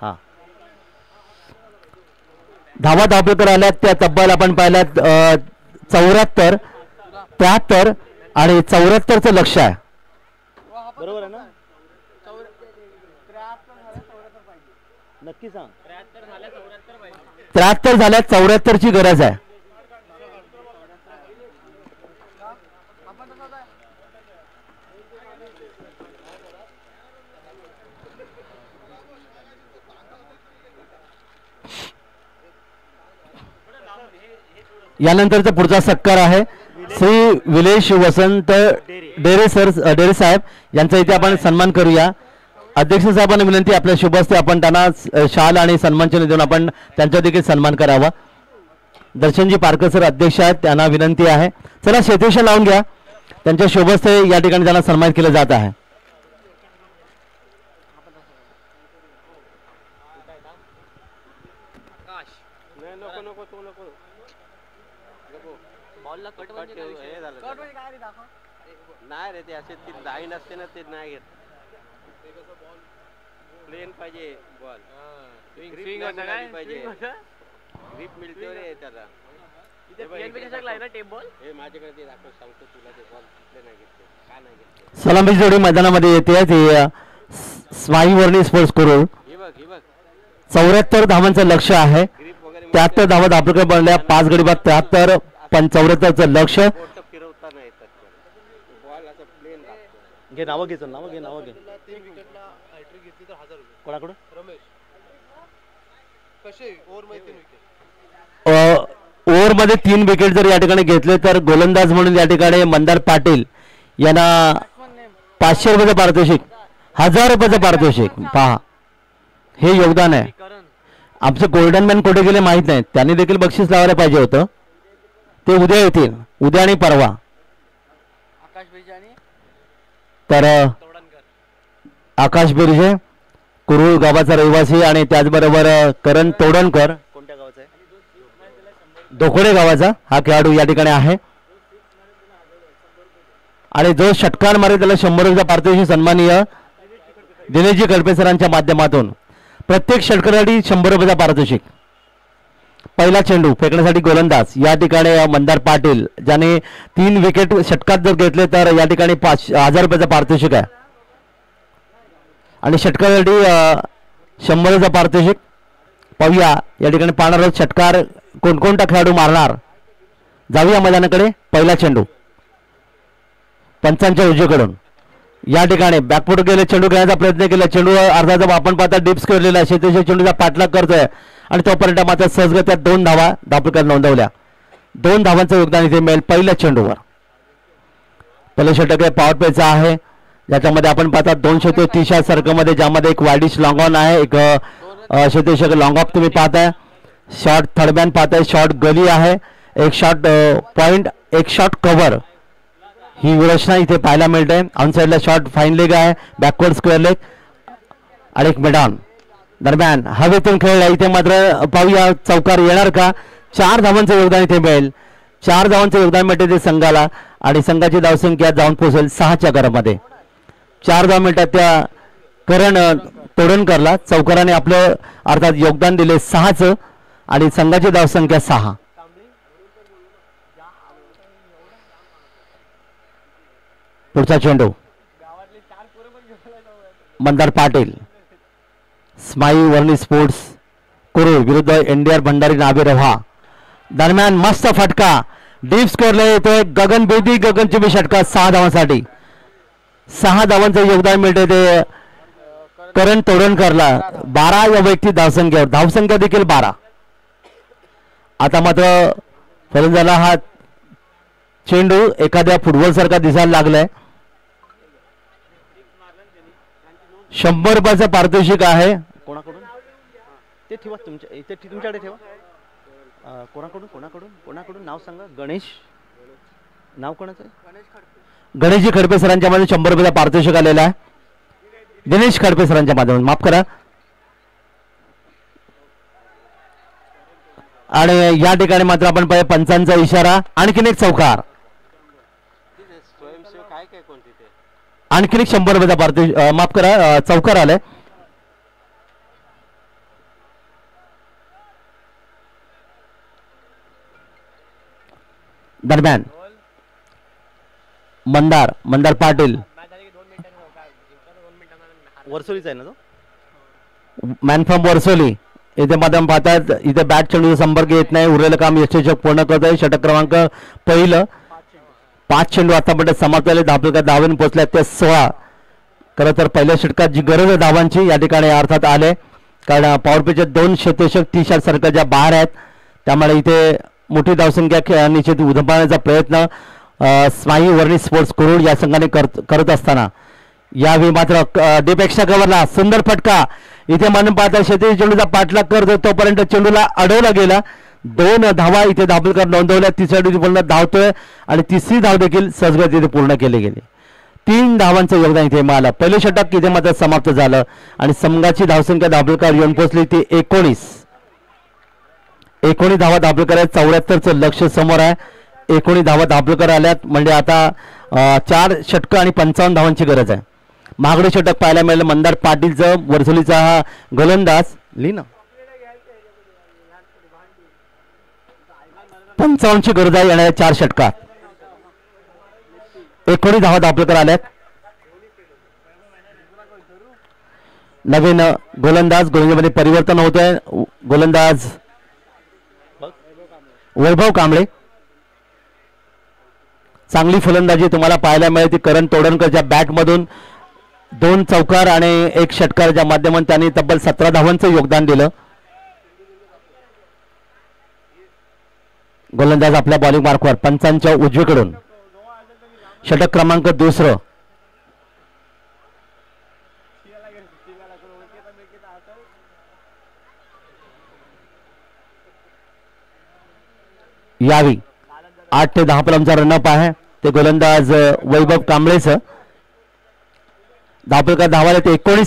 हा धावा धावपेकर आल्यात त्या तब्बल आपण पाहिल्यात 74, 73 आणि 74चं लक्ष आहे. बरोबर आहे ना? नक्की सांग. 73 झाल्या 74ची गरज आहे. यानंतरचा पुढचा सत्कार आहे श्री विलेश वसंत डेरे साहेब यांचा इथे आपण सन्मान करूया. अध्यक्ष साहेबांना विनंती आपल्या शुभ हस्ते आपण त्यांना शाल आणि सन्मानचिन्ह देऊन आपण त्यांचा देखील सन्मान करावा. दर्शनजी पारकर सर अध्यक्ष आहेत त्यांना विनंती आहे. चला शेतीशी लावून घ्या. त्यांच्या शुभ हस्ते या ठिकाणी त्यांना सन्मान केलं जात आहे. नाही रे ते असे ती लाईन असते ना ते नाही घेत. प्लेन पाहिजे बॉल. ग्रिप पाहिजे. ग्रिप मिळतो रे त्याला. हे माझ्याकडे ते दाखव सांगतो तुला ते बॉल कुठले नाही घेतले का नाही घेतले. सलामी जोडी मैदानामध्ये येते ती स्माई वर्णी स्पोर्ट्स करून 74 धावांचं लक्ष आहे. 73 धावा आपल्याकडे बनल्या 5 गडी बाद 73 74चं लक्ष. फिरवता नाही येतात बॉल असं प्लेन लागतो. घे नाव घे चल नाव घे नाव घे. कोणाकडून ओव्हर मध्ये 3 विकेट जर या ठिकाणी घेतले तर गोलंदाज म्हणून या ठिकाणी मंदार पाटील यांना 500 रुपयाचं पारितोषिक 1000 रुपयाचं पारितोषिक. पहा हे योगदान आहे. आमचं गोल्डन मॅन कुठे गेले माहित नाही. त्यांनी देखील बक्षीस लावायला पाहिजे होतं. ते उद्या येतील उद्या आणि परवा. तर आकाश बिर्जे कुरुळ गावाचा रहिवासी आणि त्याचबरोबर करण तोडणकर कोणत्या गावाचा आहे? दोखोडे गावाचा हा खेळाडू या ठिकाणी आहे. आणि जो षटकार मारे त्याला 100 रुपयाचा पारितोषिक सन्माननीय दिनेशजी खडपे सरांच्या माध्यमातून प्रत्येक षटकारासाठी 100 रुपयाचा पारितोषिक. पहिला चेंडू फेकण्यासाठी गोलंदाज या ठिकाणी मंदार पाटील ज्याने 3 विकेट षटकात जर घेतले तर या ठिकाणी 1000 रुपयाचा पारितोषिक आहे. आणि षटकारासाठी 100 रुपयाचा पारितोषिक. पाहूया या ठिकाणी पाहणार षटकार कोणकोणता खेळाडू मारणार. जाऊया मैदानाकडे. पहिला चेंडू पंचांच्या उजवीकडून या ठिकाणी बॅकफुट गेले चेंडू घेण्याचा प्रयत्न केला. चेंडू अर्धाचा आपण पाहता डिप्स केलेला शेतीच्या चेंडूचा पाठलाग करतोय आणि तोपर्यंत मात्र सहजगत्या 2 धावा धावपकर नोंदवल्या. 2 धावांचं योगदान इथे मिळेल पहिल्या चेंडूवर. पहिलं षटक हे पॉवर प्लेचं आहे ज्याच्यामध्ये आपण पाहता 230 सर्कलमध्ये ज्यामध्ये एक वायडिश लॉंग ऑन आहे. एक शेतीशक लॉंग ऑफ तुम्ही पाहताय. शॉर्ट थर्डमॅन पाहताय. शॉर्ट गली आहे. एक शॉर्ट पॉइंट एक शॉर्ट कव्हर ही रचना इथे पाहायला मिळते. ऑन साईडला शॉर्ट फाईन लेग आहे. बॅकवर्ड स्क्वेअर लेग आणि एक मिडॉन दरम्यान हवेतून खेळला. इथे मात्र पाहूया चौकार येणार का. 4 धावांचं योगदान इथे मिळेल. 4 धावांचं योगदान मिळते ते संघाला आणि संघाची धावसंख्या जाऊन पोहोचेल 6च्या घरामध्ये. 4 धावा मिळतात त्या करण तोडणकरला. चौकाराने आपलं अर्थात योगदान दिले 6चं आणि संघाची धावसंख्या 6. पुढचा चेंडू मंदार पाटील स्माई वर्णी स्पोर्ट्स कुरुळ विरुद्ध एनडीआर भंडारी नाबेरव्हा दरम्यान मस्त फटका डीप स्कोअरला येतोय. गगन बेदी गगनचुंबी षटका 6 धावांसाठी. 6 धावांचं योगदान मिळते ते करण तोडणकरला. 12 या वैयक्तिक धावसंख्येवर धावसंख्या देखील 12. आता मात्र फलंदाजाला हा चेंडू एखाद्या फुटबॉल सारखा दिसायला लागलाय. 100 रुपयाचं पारितोषिक आहे. कोणाकडून ते ठेवा तुमच्या इथे तुमच्याकडे ठेवा. कोणाकडून कोणाकडून कोणाकडून नाव सांगा. गणेश नाव कोणाचं आहे? गणेशजी खडपे सरांच्या मध्ये 100 रुपयाचा पारितोषिक आलेला आहे. दिनेश खडपे सरांच्या माध्यमातून माफ करा. आणि या ठिकाणी मात्र आपण पाहिजे पंचांचा इशारा. आणखीन एक चौकार, स्वयंसेवक आहे काय कोण तिथे? आणखीन एक 100 रुपयाचा पारितोषिक, माफ करा, चौकार आलाय. दरम्यान मंदार पाटील वर्सोलीचा आहे ना तो? Man from Varsoli. इथे माध्यम पाहतात, इथे बॅट चेंडूचा संपर्क येत नाही. उरलेलं काम यशस्वी पूर्ण करत आहे. षटक क्रमांक पहिलं. 5 चेंडू आतापर्यंत समाप्त झाले. धावपलका धावेन पोहोचल्या त्या 16. खरं तर पहिल्या षटकात जी गरज आहे धावांची या ठिकाणी अर्थात आले, कारण पॉवर प्लेचे 2 क्षेत्ररक्षक 30 सर्कलच्या बाहेर आहेत. त्यामुळे इथे मोठी धावसंख्या निश्चित उधळण्याचा प्रयत्न स्माई वर्णी स्पोर्ट्स कुरुड या संघाने करत असताना यावेळी मात्र डीपेक्षा कव्हरला सुंदर फटका. इथे मानून पाहता शेती चेंडूचा पाठलाग करतो तोपर्यंत चेंडूला अडवला गेला. 2 धावा इथे धावपलकर नोंदवल्या. तिसऱ्या डीची पूर्ण धावतोय आणि तिसरी धाव देखील सहजगत इथे पूर्ण केली गेली. 3 धावांचं योगदान इथे मिळालं. पहिले षटक इथे मात्र समाप्त झालं आणि संघाची धावसंख्या धावपलकर येऊन पोहोचली ती 19 धावा धावपलकर आहेत. 74चं लक्ष समोर आहे. 19 धावा धावपलकर आल्यात म्हणजे आता 4 षटकं आणि 55 धावांची गरज आहे. महागडे षटक पाहायला मिळालं मंदार पाटीलचं. वर्सोलीचा हा गोलंदाज लिना 55ची गरज आहे येणाऱ्या 4 षटकात. 19 धावा धावपलकर आल्यात. नवीन गोलंदाजमध्ये परिवर्तन होत आहे. गोलंदाज वैभव कांबळे. चांगली फलंदाजी तुम्हाला पाहायला मिळते ती करण तोडणकरच्या बॅटमधून. 2 चौकार आणि 1 षटकाराच्या माध्यमातून त्यांनी तब्बल 17 धावांचं योगदान दिलं. गोलंदाज आपल्या बॉलिंग मार्कवर पंचांच्या उजवीकडून. षटक क्रमांक 2. यावी 8 ते 10 फलंचा रनअप आहे. ते गोलंदाज वैभव कांबळेचं. धावपलकर धावाला ते 19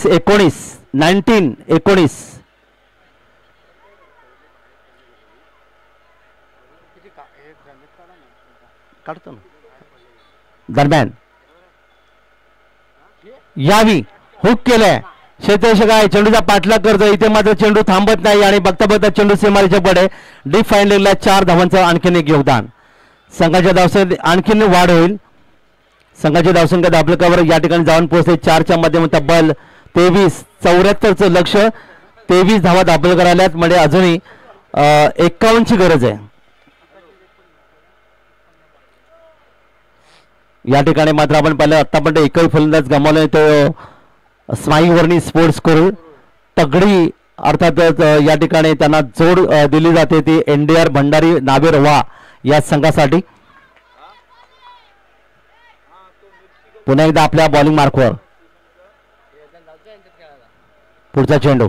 काढतो ना. दरम्यान यावी हुक केलंय. क्षेत्ररक्षक आहे चेंडूचा पाठलाग करतो. इथे मात्र चेंडू थांबत नाही आणि बघता बघता चेंडू सीमारेच्या पडे. डीप फाईन लेगला 4 धावांचं आणखीन एक योगदान. संघाच्या धावसंख्येत आणखीन वाढ होईल. संघाची धावसंख्या धावपलकावर या ठिकाणी जाऊन पोहोचते. 4च्या माध्यमातून तब्बल 74चं लक्ष. 23 धावा धावपलकर आल्यात म्हणजे अजूनही 51ची गरज आहे. या ठिकाणी मात्र आपण पाहिलं आतापर्यंत एकही फलंदाज गमावला तो स्माई वर्णी स्पोर्ट्स कुरुड. तगडी अर्थातच या ठिकाणी त्यांना जोड दिली जाते ती NDR भंडारी नावेर वा या संघासाठी. पुन्हा एकदा आपल्या बॉलिंग मार्कवर पुढचा चेंडू.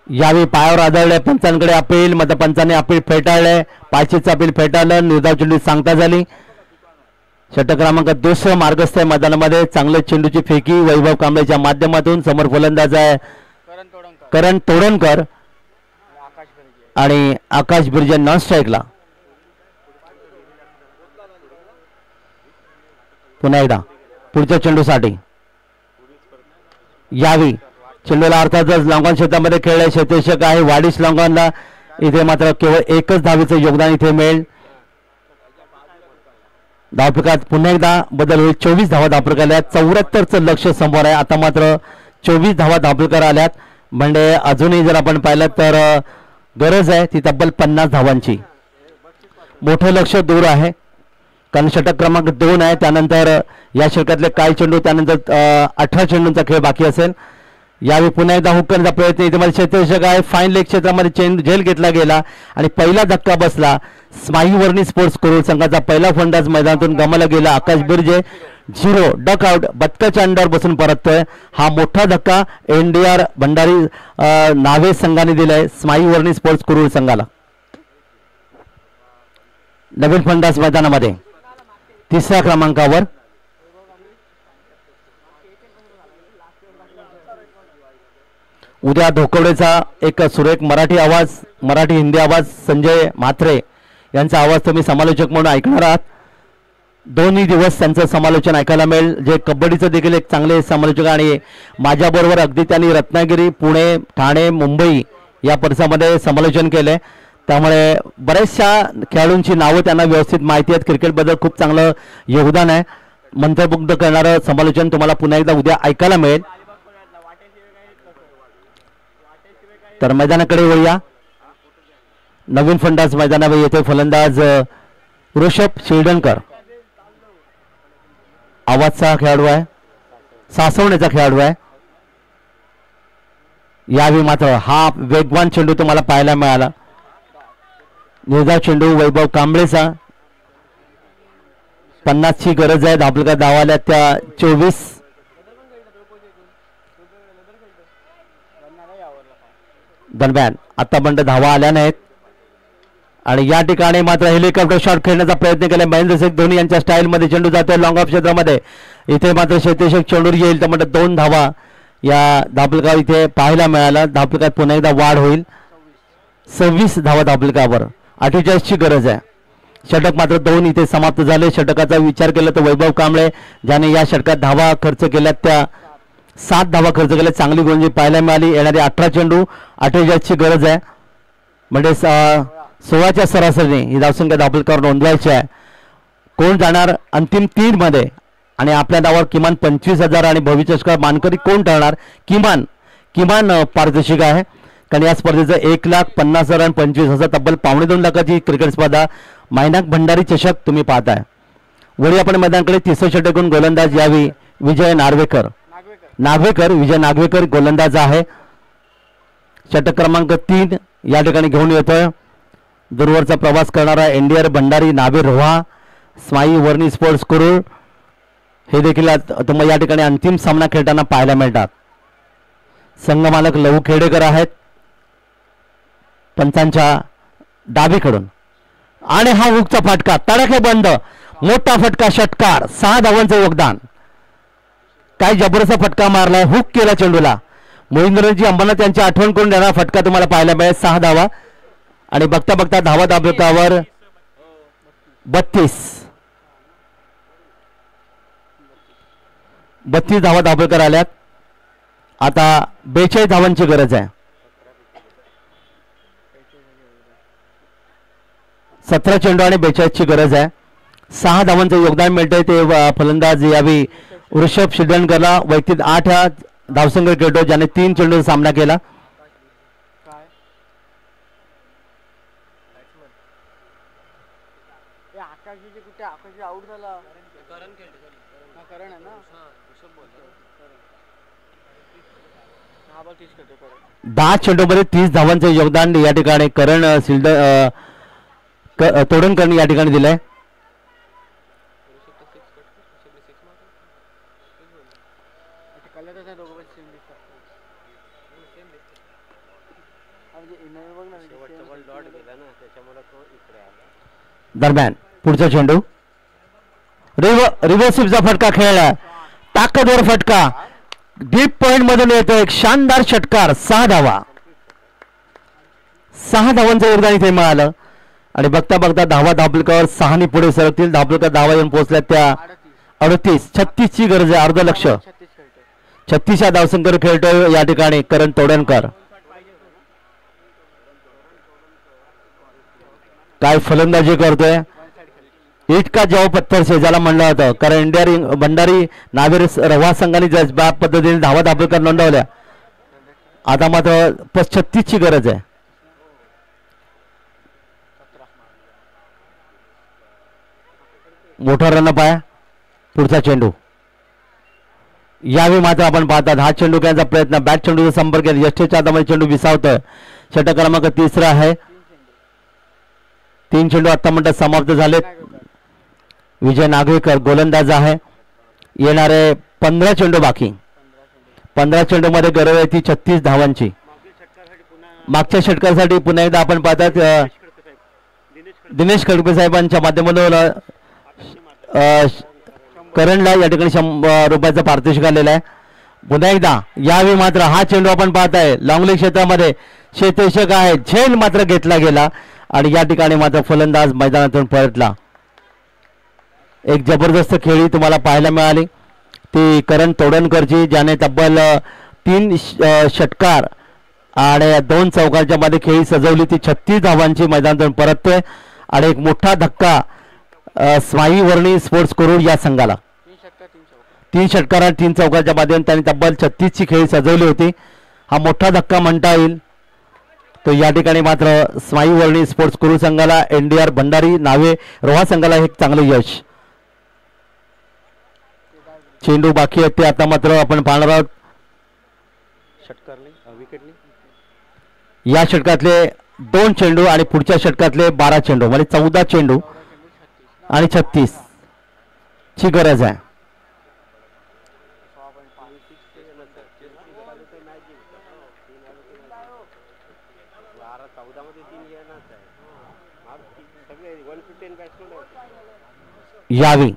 यावेळी पायावर आदळले. पंचांकडे अपील. मग पंचांनी अपील फेटाळले. पायचीचं अपील फेटाळलं. निर्धाव चेंडू सांगता झाली. षटक क्रमांक 2 मार्गस्थ मैदानामध्ये. चांगले चेंडूची फेकी वैभव कांबळेच्या माध्यमातून. समोर फलंदाज आहे करण तोडणकर आणि आकाश बिर्जे नॉन स्ट्राईकला. पुन्हा एकदा पुढच्या चेंडूसाठी. यावी चेंडूला अर्थातच लॉंगॉन क्षेत्रामध्ये खेळले. क्षेत्ररक्षक आहे वाडिश लॉंगॉनला. इथे मात्र केवळ 1च धावेचं योगदान इथे मिळेल. धावपलकात पुन्हा एकदा बदल होईल. 24 धावा धावपलकर आल्यात. 74चं लक्ष समोर आहे. आता मात्र 24 धावा धावपलकर आल्यात म्हणजे अजूनही जर आपण पाहिलं तर गरज आहे ती तब्बल 50 धावांची. मोठं लक्ष दूर आहे कारण षटक क्रमांक 2 आहे. त्यानंतर या षटकातले काही चेंडू त्यानंतर 18 चेंडूंचा खेळ बाकी असेल. यावेळी पुन्हा एकदा हुक करण्याचा प्रयत्न. इथे मध्ये क्षेत्ररक्षक आहे. फाईन लेग क्षेत्रामध्ये चेंडू झेल घेतला गेला आणि पहिला धक्का बसला. स्माई वर्णी स्पोर्ट्स कुरुड संघाचा पहिला फलंदाज मैदानातून गमावला गेला. आकाश बिर्जे 0 डक आउट. बदकाच्या अंड्यावर बसून परततोय. हा मोठा धक्का NDR भंडारी नावे संघाने दिलाय स्माई वर्णी स्पोर्ट्स कुरुड संघाला. नवीन फलंदाज मैदानामध्ये 3ऱ्या क्रमांकावर. उद्या धोकवडेचा एक सुरेख मराठी आवाज, मराठी हिंदी आवाज संजय म्हात्रे यांचा आवाज तुम्ही समालोचक म्हणून ऐकणार आहात. दोन्ही दिवस त्यांचं समालोचन ऐकायला मिळेल, जे कबड्डीचं देखील एक चांगले समालोचक आणि माझ्याबरोबर अगदी त्यांनी रत्नागिरी, पुणे, ठाणे, मुंबई या परिसरामध्ये समालोचन केले. त्यामुळे बऱ्याचशा खेळाडूंची नावं त्यांना व्यवस्थित माहिती आहेत. क्रिकेटबद्दल खूप चांगलं योगदान आहे. मंत्रमुग्ध करणारं समालोचन तुम्हाला पुन्हा एकदा उद्या ऐकायला मिळेल. तर मैदानाकडे वळूया. नवीन फलंदाज मैदानावर येथे फलंदाज ऋषभ शिरडणकर आवाजचा खेळाडू आहे, सासवण्याचा खेळाडू आहे. यावेळी मात्र हा वेगवान चेंडू तुम्हाला पाहायला मिळाला. निर्धाव चेंडू वैभव कांबळेचा. 50ची गरज आहे. आपल्याला धावा आल्या त्या 24 दरम्यान आतापर्यंत धावा आल्या नाहीत. आणि या ठिकाणी मात्र हेलिकॉप्टर शॉट खेळण्याचा प्रयत्न केला. महेंद्रसिंग धोनी यांच्या स्टाईलमध्ये चेंडू जातोय लॉंग ऑफ क्षेत्रामध्ये. इथे मात्र शेतेशेक चेंडूर येईल तर म्हणतात 2 धावा या धापलकावर इथे पाहायला मिळाला. धापलकात पुन्हा एकदा वाढ होईल. 26 धावा धापलकावर. 48ची गरज आहे. षटक मात्र 2 इथे समाप्त झाले. षटकाचा विचार केला तर वैभव कांबळे ज्याने या षटकात धावा खर्च केल्या त्या 7 धावा खर्च केल्या. चांगली गोलंदाजी पाहायला मिळाली. येणारे 18 चेंडू 48ची गरज आहे. म्हणजे 16च्या सरासरीने ही धावसंख्या धापलकावर नोंदवायची आहे. कोण जाणार अंतिम 3 मध्ये आणि आपल्या नावावर किमान 25,000 आणि भविष्य मानकरी कोण ठरणार किमान पारितोषिक आहे. कारण या स्पर्धेचं 1,50,000 आणि 25,000 तब्बल 2.5 लाखाची क्रिकेट स्पर्धा मायनाक भंडारी चषक तुम्ही पाहताय. वळी आपण मैदानाकडे तिसरं षटकून गोलंदाज यावी विजय नागवेकर विजय नागवेकर गोलंदाज आहे. षटक क्रमांक 3 या ठिकाणी घेऊन येतोय. दूरवरचा प्रवास करणारा एनडीआर भंडारी नावे रोहा स्माई वर्णी स्पोर्ट्स कुरुळ हे देखील तुम्हाला या ठिकाणी अंतिम सामना खेळताना पाहायला मिळतात. संघमालक लहू खेडेकर आहेत पंचांच्या डावीकडून. आणि हा हुकचा फटका तडके बंद. मोठा फटका षटकार. 6 धावांचं योगदान. काय जबरदस्त फटका मारलाय. हुक केला चेंडूला. मोहिंद्रजी अंबरनाथ यांची आठवण करून देणारा फटका तुम्हाला पाहायला मिळेल. 6 धावा आणि बघता बघता धावा धाबकावर 32 धावा धाबकर आल्यात. आता 42 धावांची गरज आहे. 17 चेंडू आणि 42ची गरज आहे. 6 धावांचं योगदान मिळतंय. ते फलंदाज यावी ऋषभ शिरडणकरला वैयक्तिक 8 हा धावसंख्या खेळतो ज्याने 3 चेंडूचा सामना केला. आउट झाला. 10 चेंडूमध्ये 30 धावांचं योगदान या ठिकाणी करण तोडणकर या ठिकाणी दिलंय. दरम्यान पुढचा चेंडू रिव्हर्सिव्हचा फटका खेळला. ताकदवर फटका डीप पॉइंट मधून येतो. एक शानदार षटकार. 6 धावा. 6 धावांचं योगदान इथे मिळालं. आणि बघता बघता धावा धापलकावर 6 पुढे सरकतील. धापलकर धावा येऊन पोहोचल्या त्या 38. 36ची गरज आहे. अर्ध लक्ष. 36 धावसंख्येवर खेळतोय या ठिकाणी करण तोडणकर. काय फलंदाजी करतोय. इटका जाव पत्थर से ज्याला म्हणलं होतं. कारण इंडिया भंडारी नावेर रवा संघाने ज्या पद्धतीने धावा धापलकर नोंदवल्या. आता मात्र 36ची गरज आहे. मोठा रन पाया. पुढचा चेंडू यावेळी मात्र आपण पाहतात हा चेंडू खेळण्याचा प्रयत्न. बॅट चेंडूचा संपर्क यष्टीच्या हातामध्ये चेंडू विसावतोय. षटक क्रमांक 3 आहे. 3 चेंडू आता म्हणतात समाप्त झालेत. विजय नागवेकर गोलंदाज आहे. येणारे 15 चेंडू बाकी. 15 चेंडू मध्ये गरज आहे ती 36 धावांची. मागच्या षटकासाठी पुन्हा एकदा आपण पाहतात दिनेश खडपे साहेबांच्या माध्यमातून करणला या ठिकाणी 100 रुपयाचं पारितोषिक आलेलं आहे. पुन्हा एकदा यावेळी मात्र हा चेंडू आपण पाहताय लॉंगले क्षेत्रामध्ये क्षेत्ररक्षक आहे झेल मात्र घेतला गेला आणि या ठिकाणी मात्र फलंदाज मैदानातून परतला. एक जबरदस्त खेळी तुम्हाला पाहायला मिळाली ती करण तोडणकरची, ज्याने तब्बल 3 षटकार आणि 2 चौकांच्या मध्ये खेळी सजवली. ती 36 धावांची मैदानातून परतते आणि एक मोठा धक्का स्माई वर्णी स्पोर्ट्स करूर या संघाला. 3 षटकार 3 चौकाच्या माध्यमातून त्यांनी तब्बल 36 ची खेळी सजवली होती. हा मोठा धक्का म्हणता येईल. तो या ठिकाणी मात्र स्माई वर्णी स्पोर्ट्स करूर संघाला, NDR भंडारी नावे रोहा संघाला एक चांगले यश. चेंडू बाकी आहेत ते आता मात्र आपण पाहणार आहोत. या षटकातले 2 चेंडू आणि पुढच्या षटकातले 12 चेंडू म्हणजे 14 चेंडू आणि 36 ची गरज आहे. यावी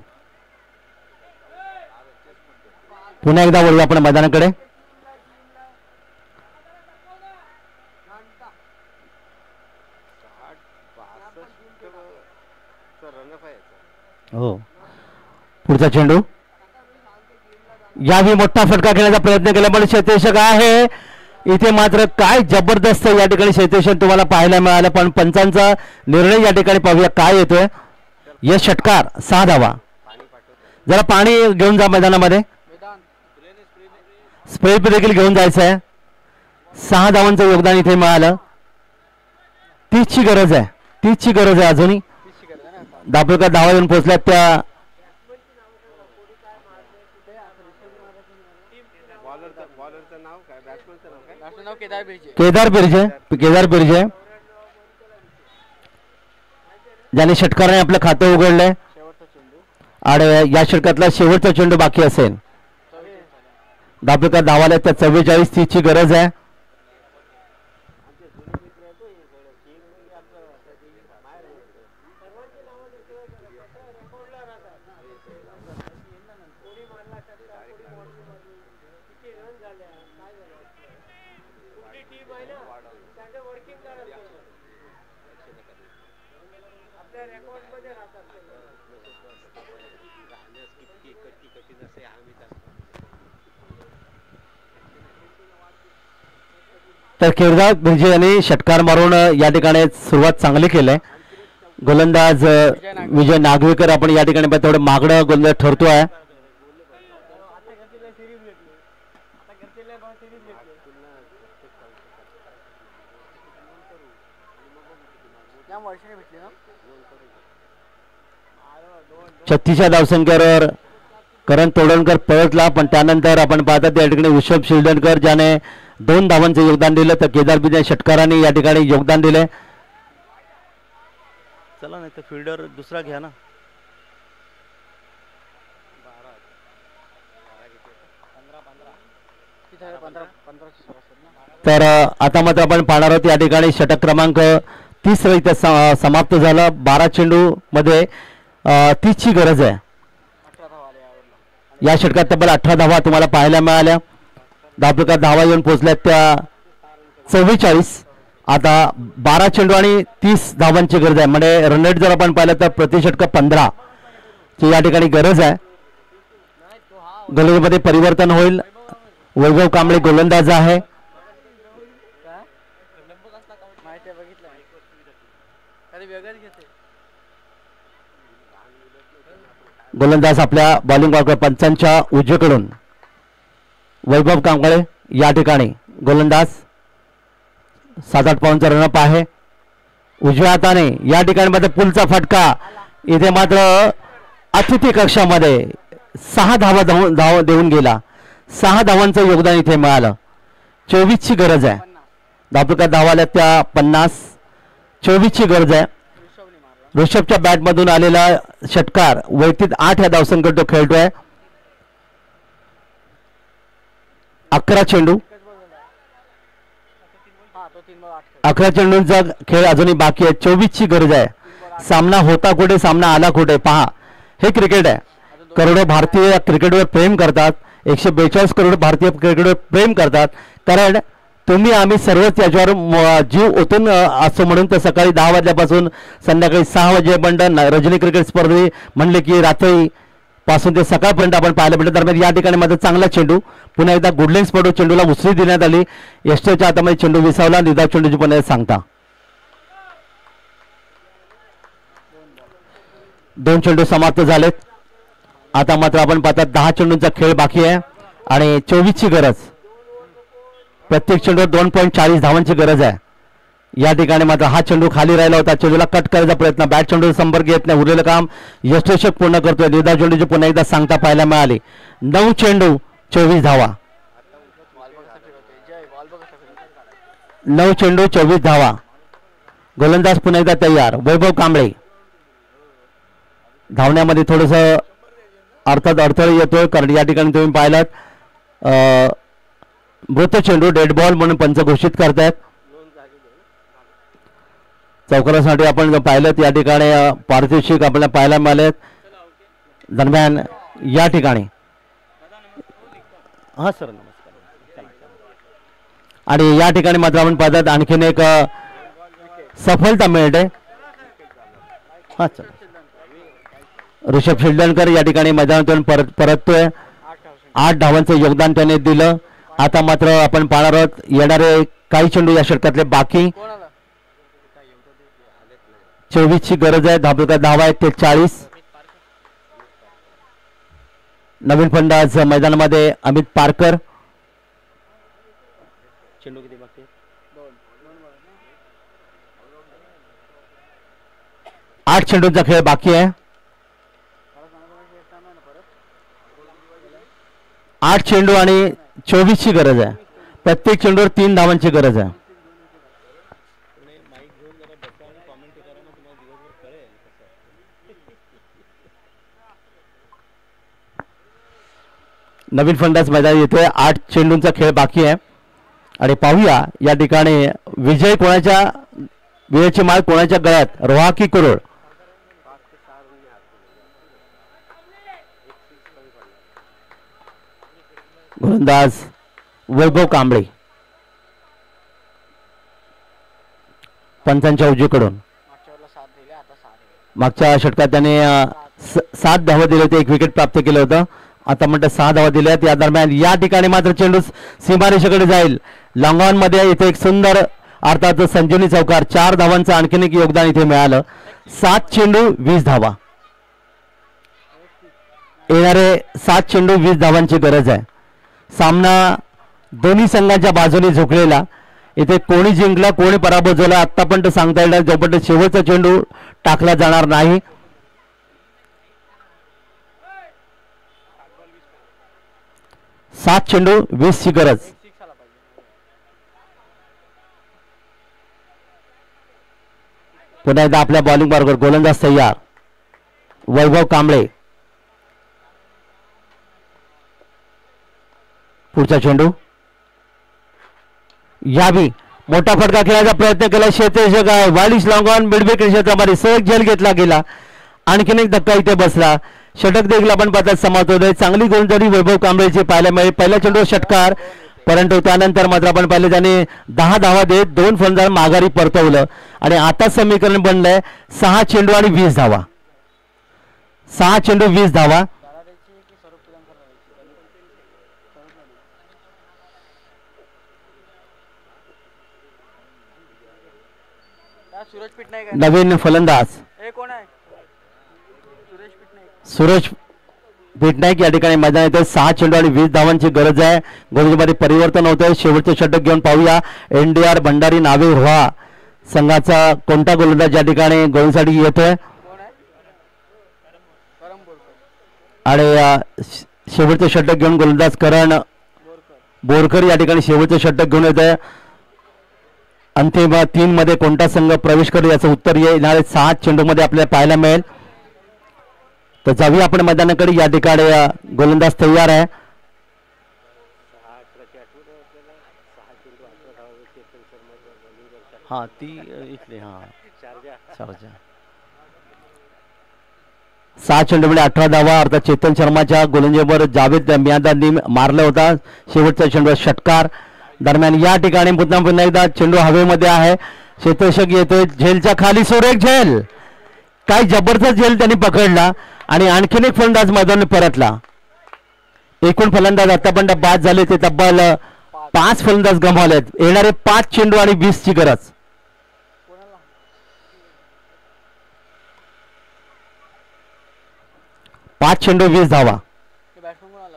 पुन्हा एकदा वळू आपण मैदानाकडे. हो पुढचा चेंडू यावी मोठा फटका खेळण्याचा प्रयत्न केला पण क्षेत्ररक्षक आहे. इथे मात्र काय जबरदस्त या ठिकाणी क्षेत्ररक्षण तुम्हाला पाहायला मिळालं. पण पंचांचा निर्णय या ठिकाणी पाहूया काय येतोय. यश षटकार 6 धावा. जरा पाणी घेऊन जा मैदानामध्ये, स्प्रे देखील घेऊन जायचं आहे. 6 धावांचं योगदान इथे मिळालं. 30 ची गरज आहे, 30 ची गरज आहे अजूनही. दापोरकर धावा येऊन पोहोचल्यात त्या केदार बिर्जे ज्याने षटकाराने आपलं खातं उघडलंय आणि या षटकातला शेवटचा चेंडू बाकी असेल. दापोरकर धावाला त्या 44-30 ची गरज आहे. तर केदार बिर्जे यांनी षटकार मारून या ठिकाणी सुरुवात चांगली केली. गोलंदाज विजय नागवेकर आपण या ठिकाणी तेवढं मागणं गोलंदाज ठरतोय. छत्तीसच्या धावसंख्येवर करण तोडणकर परतला पण त्यानंतर आपण पाहता त्या ठिकाणी ऋषभ शिल्डनकर ज्याने 2 धावांचं योगदान दिलं तर केदार बिर्जे षटकाराने या ठिकाणी योगदान दिले. चला नाही तर फिल्डर दुसरा घ्या ना. तर आता मात्र आपण पाहणार आहोत या ठिकाणी षटक क्रमांक 30 इथे समाप्त झाला. 12 चेंडू मध्ये 30 ची गरज आहे. या षटकात तब्बल 18 धावा तुम्हाला पाहायला मिळाल्या. दापोरकर धावा येऊन पोहोचल्यात त्या 44. आता 12 चेंडू आणि 30 धावांची गरज आहे. म्हणजे रन रेट जर आपण पाहिलं तर प्रति षटक 15 ची या ठिकाणी गरज आहे. गोलंदाजीमध्ये परिवर्तन होईल. वैभव कांबळे गोलंदाज आहे. गोलंदाज आपल्या बॉलिंग वाकर पंचांच्या उजवीकडून वैभव कांबळे या ठिकाणी गोलंदाज 7-8 पाऊंडचा रनअप आहे. उजव्या हाताने या ठिकाणी मध्ये पुलचा फटका. इथे मात्र अतिथी कक्षामध्ये 6 धावा देऊन गेला. 6 धावांचं योगदान इथे मिळालं. 24 ची गरज आहे. दापोरकर धावाला त्या 50. 24 ची गरज आहे. ऋषभच्या बॅट मधून आलेला षटकार वैयक्तिक 8 या धावसंख्येत तो खेळतोय. 11 चेंडू 11 चेंडूंचा खेळ अजूनही बाकी आहे. 24 ची गरज आहे. सामना होता कुठे, सामना आला कुठे, पहा हे क्रिकेट आहे. करोडो भारतीय क्रिकेटवर प्रेम करतात. 142 करोड भारतीय क्रिकेटवर प्रेम करतात, कारण तुम्ही आम्ही सर्वच याच्यावर जीव ओतून असतो. म्हणून तर सकाळी 10 वाजल्यापासून संध्याकाळी 6 वाजेपर्यंत रजनी क्रिकेट स्पर्धे म्हणले की रात्री पासून ते सकाळपर्यंत आपण पाहायला भेटलं. दरम्यान या ठिकाणी मात्र चांगला चेंडू, पुन्हा एकदा गुडलिंग स्पॉट चेंडूला उसळी देण्यात आली. यष्टेच्या हातामध्ये चेंडू विसावला. निर्धाव चेंडूची पुन्हा सांगता 2 चेंडू समाप्त झालेत. आता मात्र आपण पाहतात 10 चेंडूंचा खेळ बाकी आहे आणि 24ची गरज. प्रत्येक चेंडूवर 2.40 धावांची गरज आहे. या ठिकाणी मात्र हा चेंडू खाली राहिला होता. चेंडूला कट करायचा प्रयत्न, बॅट चेंडू संपर्क येत नाही. उरलेलं काम यष्टेशक पूर्ण करतोय. निर्धाव चेंडूची पुन्हा एकदा सांगता पाहायला मिळाली. 9 चेंडू 24 धावा. 9 चेंडू 24 धावा. गोलंदाज पुन्हा एकदा तयार. वैभव कांबळे धावण्यामध्ये थोडस अर्थात अडथळे येतोय, कारण या ठिकाणी तुम्ही पाहिलात मृत चेंडू डेड बॉल म्हणून पंच घोषित करतायत. चौकारासाठी आपण पाहिलं या ठिकाणी पारितोषिक आपल्याला पाहायला मिळालेत. दरम्यान या ठिकाणी हा सर नमस्कार. आणि या ठिकाणी मात्र आपण पाहतात आणखीन एक सफलता मिळते. हा सर ऋषभ शिल्डणकर या ठिकाणी मैदानातून परततोय. 8 धावांचं योगदान त्याने दिलं. आता मात्र आपण पाहणार आहोत येणारे काही चेंडू या षटकातले बाकी. 24ची गरज आहे. धावा आहेत ते 40. नवीन फलंदाज मैदानामध्ये अमित पारकर. चेंडू किती बाकी? 8 चेंडूंचा खेळ बाकी आहे. 8 चेंडू आणि 24ची गरज आहे. प्रत्येक चेंडूवर 3 धावांची गरज आहे. नवीन फलंदाज मैदान येतोय. 8 चेंडूंचा खेळ बाकी आहे आणि पाहूया या ठिकाणी विजय कोणाच्या, विजयाची माळ कोणाच्या गळ्यात, रोहा की करोड. गोलंदाज वैभव कांबळे पंचांच्या उजवीकडून. मागच्या षटकात त्याने 7 धावा दिले होते, 1 विकेट प्राप्त केलं होतं. आता म्हणतात 6 धावा दिल्यात. या दरम्यान या ठिकाणी मात्र चेंडू सीमारेषेकडे जाईल. लॉंगऑन मध्ये इथे एक सुंदर अर्थात संजीवनी चौकार. 4 धावांचं आणखीन एक योगदान इथे मिळालं. 7 चेंडू 20 धावा. येणारे 7 चेंडू 20 धावांची गरज आहे. सामना दोन्ही संघांच्या बाजूने झुकलेला. इथे कोणी जिंकला कोणी पराभव झाला आतापर्यंत सांगता येईल. जोपर्यंत शेवटचा चेंडू टाकला जाणार नाही. 7 चेंडू 20 ची गरज. पुन्हा एकदा आपल्या बॉलिंग बरोबर गोलंदाज तयार. वैभव कांबळे. पुढचा चेंडू. यावी मोठा फटका खेळायचा प्रयत्न केला. क्षेत्ररक्षक वालिश लॉंगॉन मिडविकेट क्षेत्रामध्ये सहज झेल घेतला गेला. आणखीन एक धक्का इथे बसला. षटक देखील आपण पाहतात समाप्त होतोय. चांगली गोलंदाजी वैभव कांबळेची पाहायला मिळेल. पहिला चेंडू षटकार, परंतु त्यानंतर मात्र आपण पाहिलं त्याने 10 धावा देत 2 फलंदाज माघारी परतवलं आणि आता समीकरण बनलंय 6 चेंडू आणि 20 धावा. 6 चेंडू 20 धावा. नवीन फलंदाज सुरेश पिटनाईक या ठिकाणी मैदान येते. 6 चेंडू आणि 20 धावांची गरज आहे. गोलंदाजीमध्ये परिवर्तन होतंय. शेवटचे षटक घेऊन पाहूया एनडीआर भंडारी नावे रोहा संघाचा कोणता गोलंदाज या ठिकाणी गोलसाठी येतोय. आणि शेवटचे षटक घेऊन गोलंदाज करण बोरकर या ठिकाणी शेवटचे षटक घेऊन येत आहे. अंतिम 3 मध्ये कोणता संघ प्रवेश करेल याचं उत्तर येणारे 6 चेंडू मध्ये आपल्याला पाहायला मिळेल. तर जाऊया आपण मैदानाकडे. या ठिकाणी गोलंदाज तयार आहे. हा ती इथली हा चार्जा. 6 चेंडूमध्ये 18 धावा. अर्थात चेतन शर्माच्या गोलंदाजीवर जावेद मियादादनी मारला होता. शेवटचा चेंडू षटकार. दरम्यान या ठिकाणी पुन्हा एकदा चेंडू हवेमध्ये आहे. क्षेत्ररक्षक येतोय झेलच्या खाली. सुरेख झेल, काय जबरदस्त झेल त्यांनी पकडला आणि आणखीन एक फलंदाज मैदानात परतला. एकूण फलंदाज आतापर्यंत बाद झाले ते तब्बल 5 फलंदाज गमावलेत. येणारे 5 चेंडू आणि 20 ची गरज. कोणाला 5 चेंडू 20 धावा. ते बॅट्समन कोणाला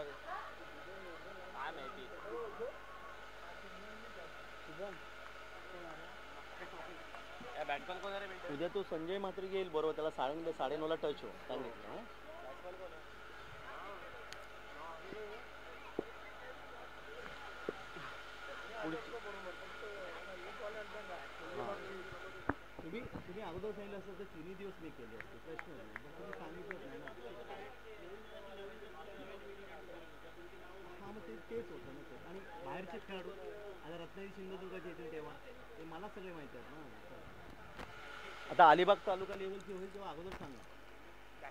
रे? उद्या तो संजय मात्र येईल बरोबर. त्याला 9:30 टच हो सांगितलं. तुम्ही अगोदर सांगितलं असतं तर 3 दिवस मी केले असते. प्रश्न नाही. तुम्ही सांगितलंच नाही ना. हा मग तेच होतं ना ते. आणि बाहेरचे खेळाडू आता रत्नागिरी सिंधुदुर्गाचे येतील तेव्हा ते मला सगळे माहिती आहेत ना. आता अलिबाग तालुका लेवलची होईल तेव्हा अगोदर सांगा.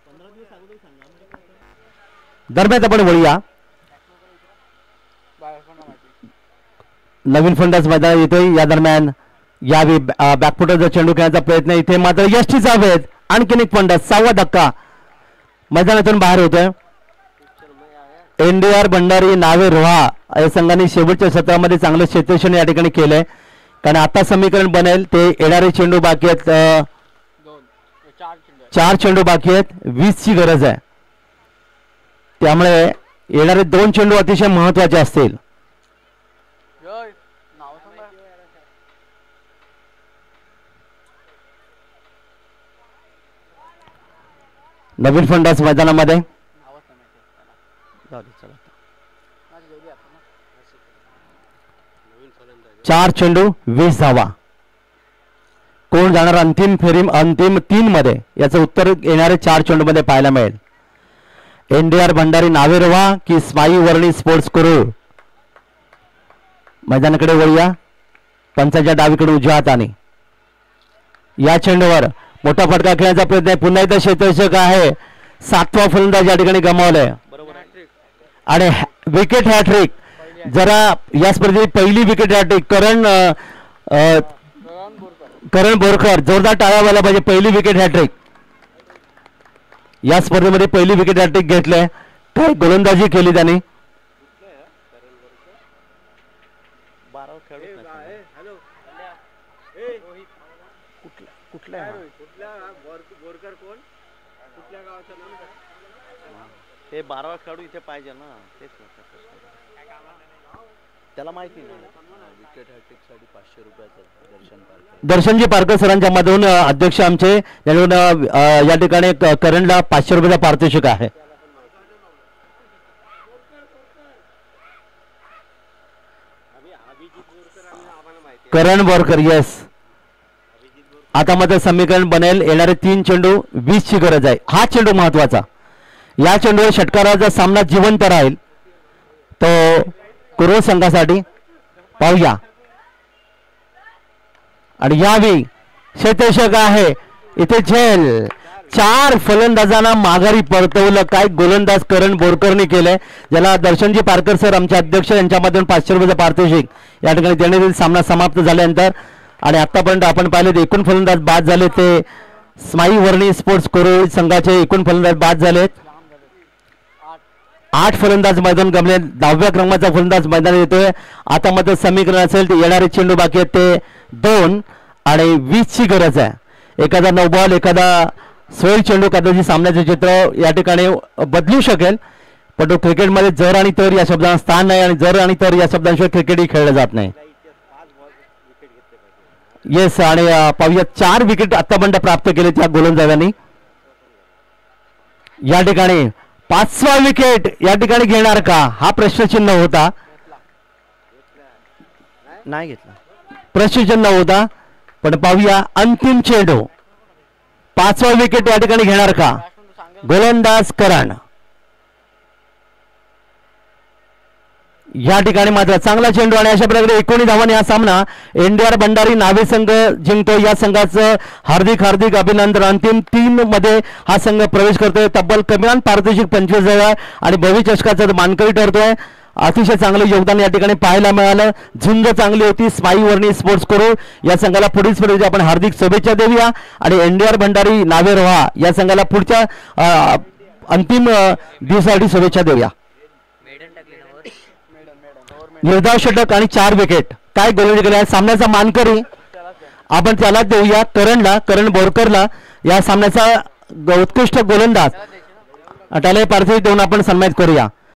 15 दिवस अगोदर सांगा. दरम्यान आपण वळूया. बॅट्समनला माहिती. नवीन फलंदाज मैदानात येतोय. या दरम्यान यावेळी बॅकफुटरचा चेंडू खेळण्याचा प्रयत्न. इथे मात्र यष्टी जावेद आणखीन एक फलंदाज. 6वा धक्का मैदानातून बाहेर होतोय. एनडीआर भंडारी नावे रोहा या संघाने शेवटच्या सत्रामध्ये चांगलं क्षेत्ररक्षण या ठिकाणी केलंय. कारण आता समीकरण बनेल ते येणारे चेंडू बाकी आहेत. 4 चेंडू बाकी आहेत. 20 ची गरज आहे. त्यामुळे येणारे 2 चेंडू अतिशय महत्वाचे असतील. नाव सांगा. नवीन फलंदाज मैदानामध्ये. नावच नाही माहिती. चला. माझी जेवली आपण ना. 4 चेंडू 20 धावा. कोण जाणार अंतिम 3 मध्ये याचं उत्तर येणारे 4 चेंडू मध्ये पाहायला मिळेल. एनडीआर भंडारी नावेरवा की स्माई वर्णी स्पोर्ट्स करूर. मैदानाकडे वळूया. पंचाच्या डावीकडे उजव्या हाताने या चेंडूवर मोठा फटका खेळण्याचा प्रयत्न आहे. पुन्हा एकदा क्षेत्ररक्षक आहे. 7वा फलंदाज या ठिकाणी गमावलाय आणि विकेट हॅट्रिक. जरा या स्पर्धेची पहिली विकेट हॅट्रिक करण बोरकर. जोरदार टाळ्या व्हायला पाहिजे. पहिली विकेट हॅट्रिक या स्पर्धेमध्ये पहिली विकेट हॅट्रिक घेतलंय. काय गोलंदाजी केली त्यांनी. हे 12वा खेळाडू इथे पाहिजे ना. तेच त्याला माहिती नाही. विकेट हॅट्रिक साठी 500 रुपयाचं दर्शनजी पारकर सरांच्या मधून अध्यक्ष आमचे या ठिकाणी करणला 500 रुपयाचा पारितोषिक आहे. करण बोरकर. येस. आता मात्र समीकरण बनेल. येणारे 3 चेंडू 20 ची गरज आहे. हा चेंडू महत्वाचा. या चेंडूवर षटकाराचा सामना जिवंत राहील तो कुरो संघासाठी. पाहूया. आणि यावेळी क्षेत्ररक्षक आहे इथे झेल. 4 फलंदाजांना माघारी परतवलं. काय गोलंदाज करण बोरकरने केलंय. ज्याला दर्शनजी पारकर सर आमचे अध्यक्ष यांच्यामधून 500 रुपयाचं पारितोषिक या ठिकाणी देण्यात येईल सामना समाप्त झाल्यानंतर. आणि आतापर्यंत आपण पाहिले एकूण फलंदाज बाद झाले ते स्माई वर्णी स्पोर्ट्स कोरोळ संघाचे एकूण फलंदाज बाद झालेत. 8 फलंदाज मैदान गमले. 10व्या क्रमांकाचा फलंदाज मैदान येतोय. आता मात्र समीकरण असेल ते येणारे चेंडू बाकी आहेत ते 2 आणि 20 ची गरज आहे. एखादा 9 बॉल एखादा 16 चेंडू कदाचित सामन्याचे चित्र या ठिकाणी बदलू शकेल. पण तो क्रिकेटमध्ये जर आणि तर या शब्दांना स्थान नाही आणि जर आणि तर या शब्दांशिवाय क्रिकेटही खेळलं जात नाही. येस. आणि पाहूया 4 विकेट आतापर्यंत प्राप्त केले त्या गोलंदाजांनी. या ठिकाणी 5वा विकेट या ठिकाणी घेणार का हा प्रश्नचिन्ह होता. नाही घेतला. प्रश्नचिन्ह होता. पण पाहूया अंतिम चेंडू 5वा विकेट या ठिकाणी घेणार का गोलंदाज करण. या ठिकाणी मात्र चांगला चेंडू आणि अशा प्रकारे 19 धावांनी हा सामना एनडीआर भंडारी नावे संघ जिंकतो. या संघाचं हार्दिक हार्दिक अभिनंदन. अंतिम 3 मध्ये हा संघ प्रवेश करतोय. तब्बल कमीत पारितोषिक 25,000 आणि भव्य चषकाचा मानकरी ठरतोय. अतिशय चांगलं योगदान या ठिकाणी पाहायला मिळालं. झुंज चांगली होती. स्माई वर्णी स्पोर्ट्स करू या संघाला पुढील स्पर्धेची आपण हार्दिक शुभेच्छा देऊया आणि एनडीआर भंडारी नावे रोहा या संघाला पुढच्या अंतिम दिवसासाठी शुभेच्छा देऊया. निर्धाव षटक आणि 4 विकेट काय गोलंदाजी केल्या सामन्याचा मानकरी आपण त्याला देऊया करण बोरकरला या सामन्याचा उत्कृष्ट गोलंदाज त्याला पारितोषिक देऊन आपण सन्मानित करूया.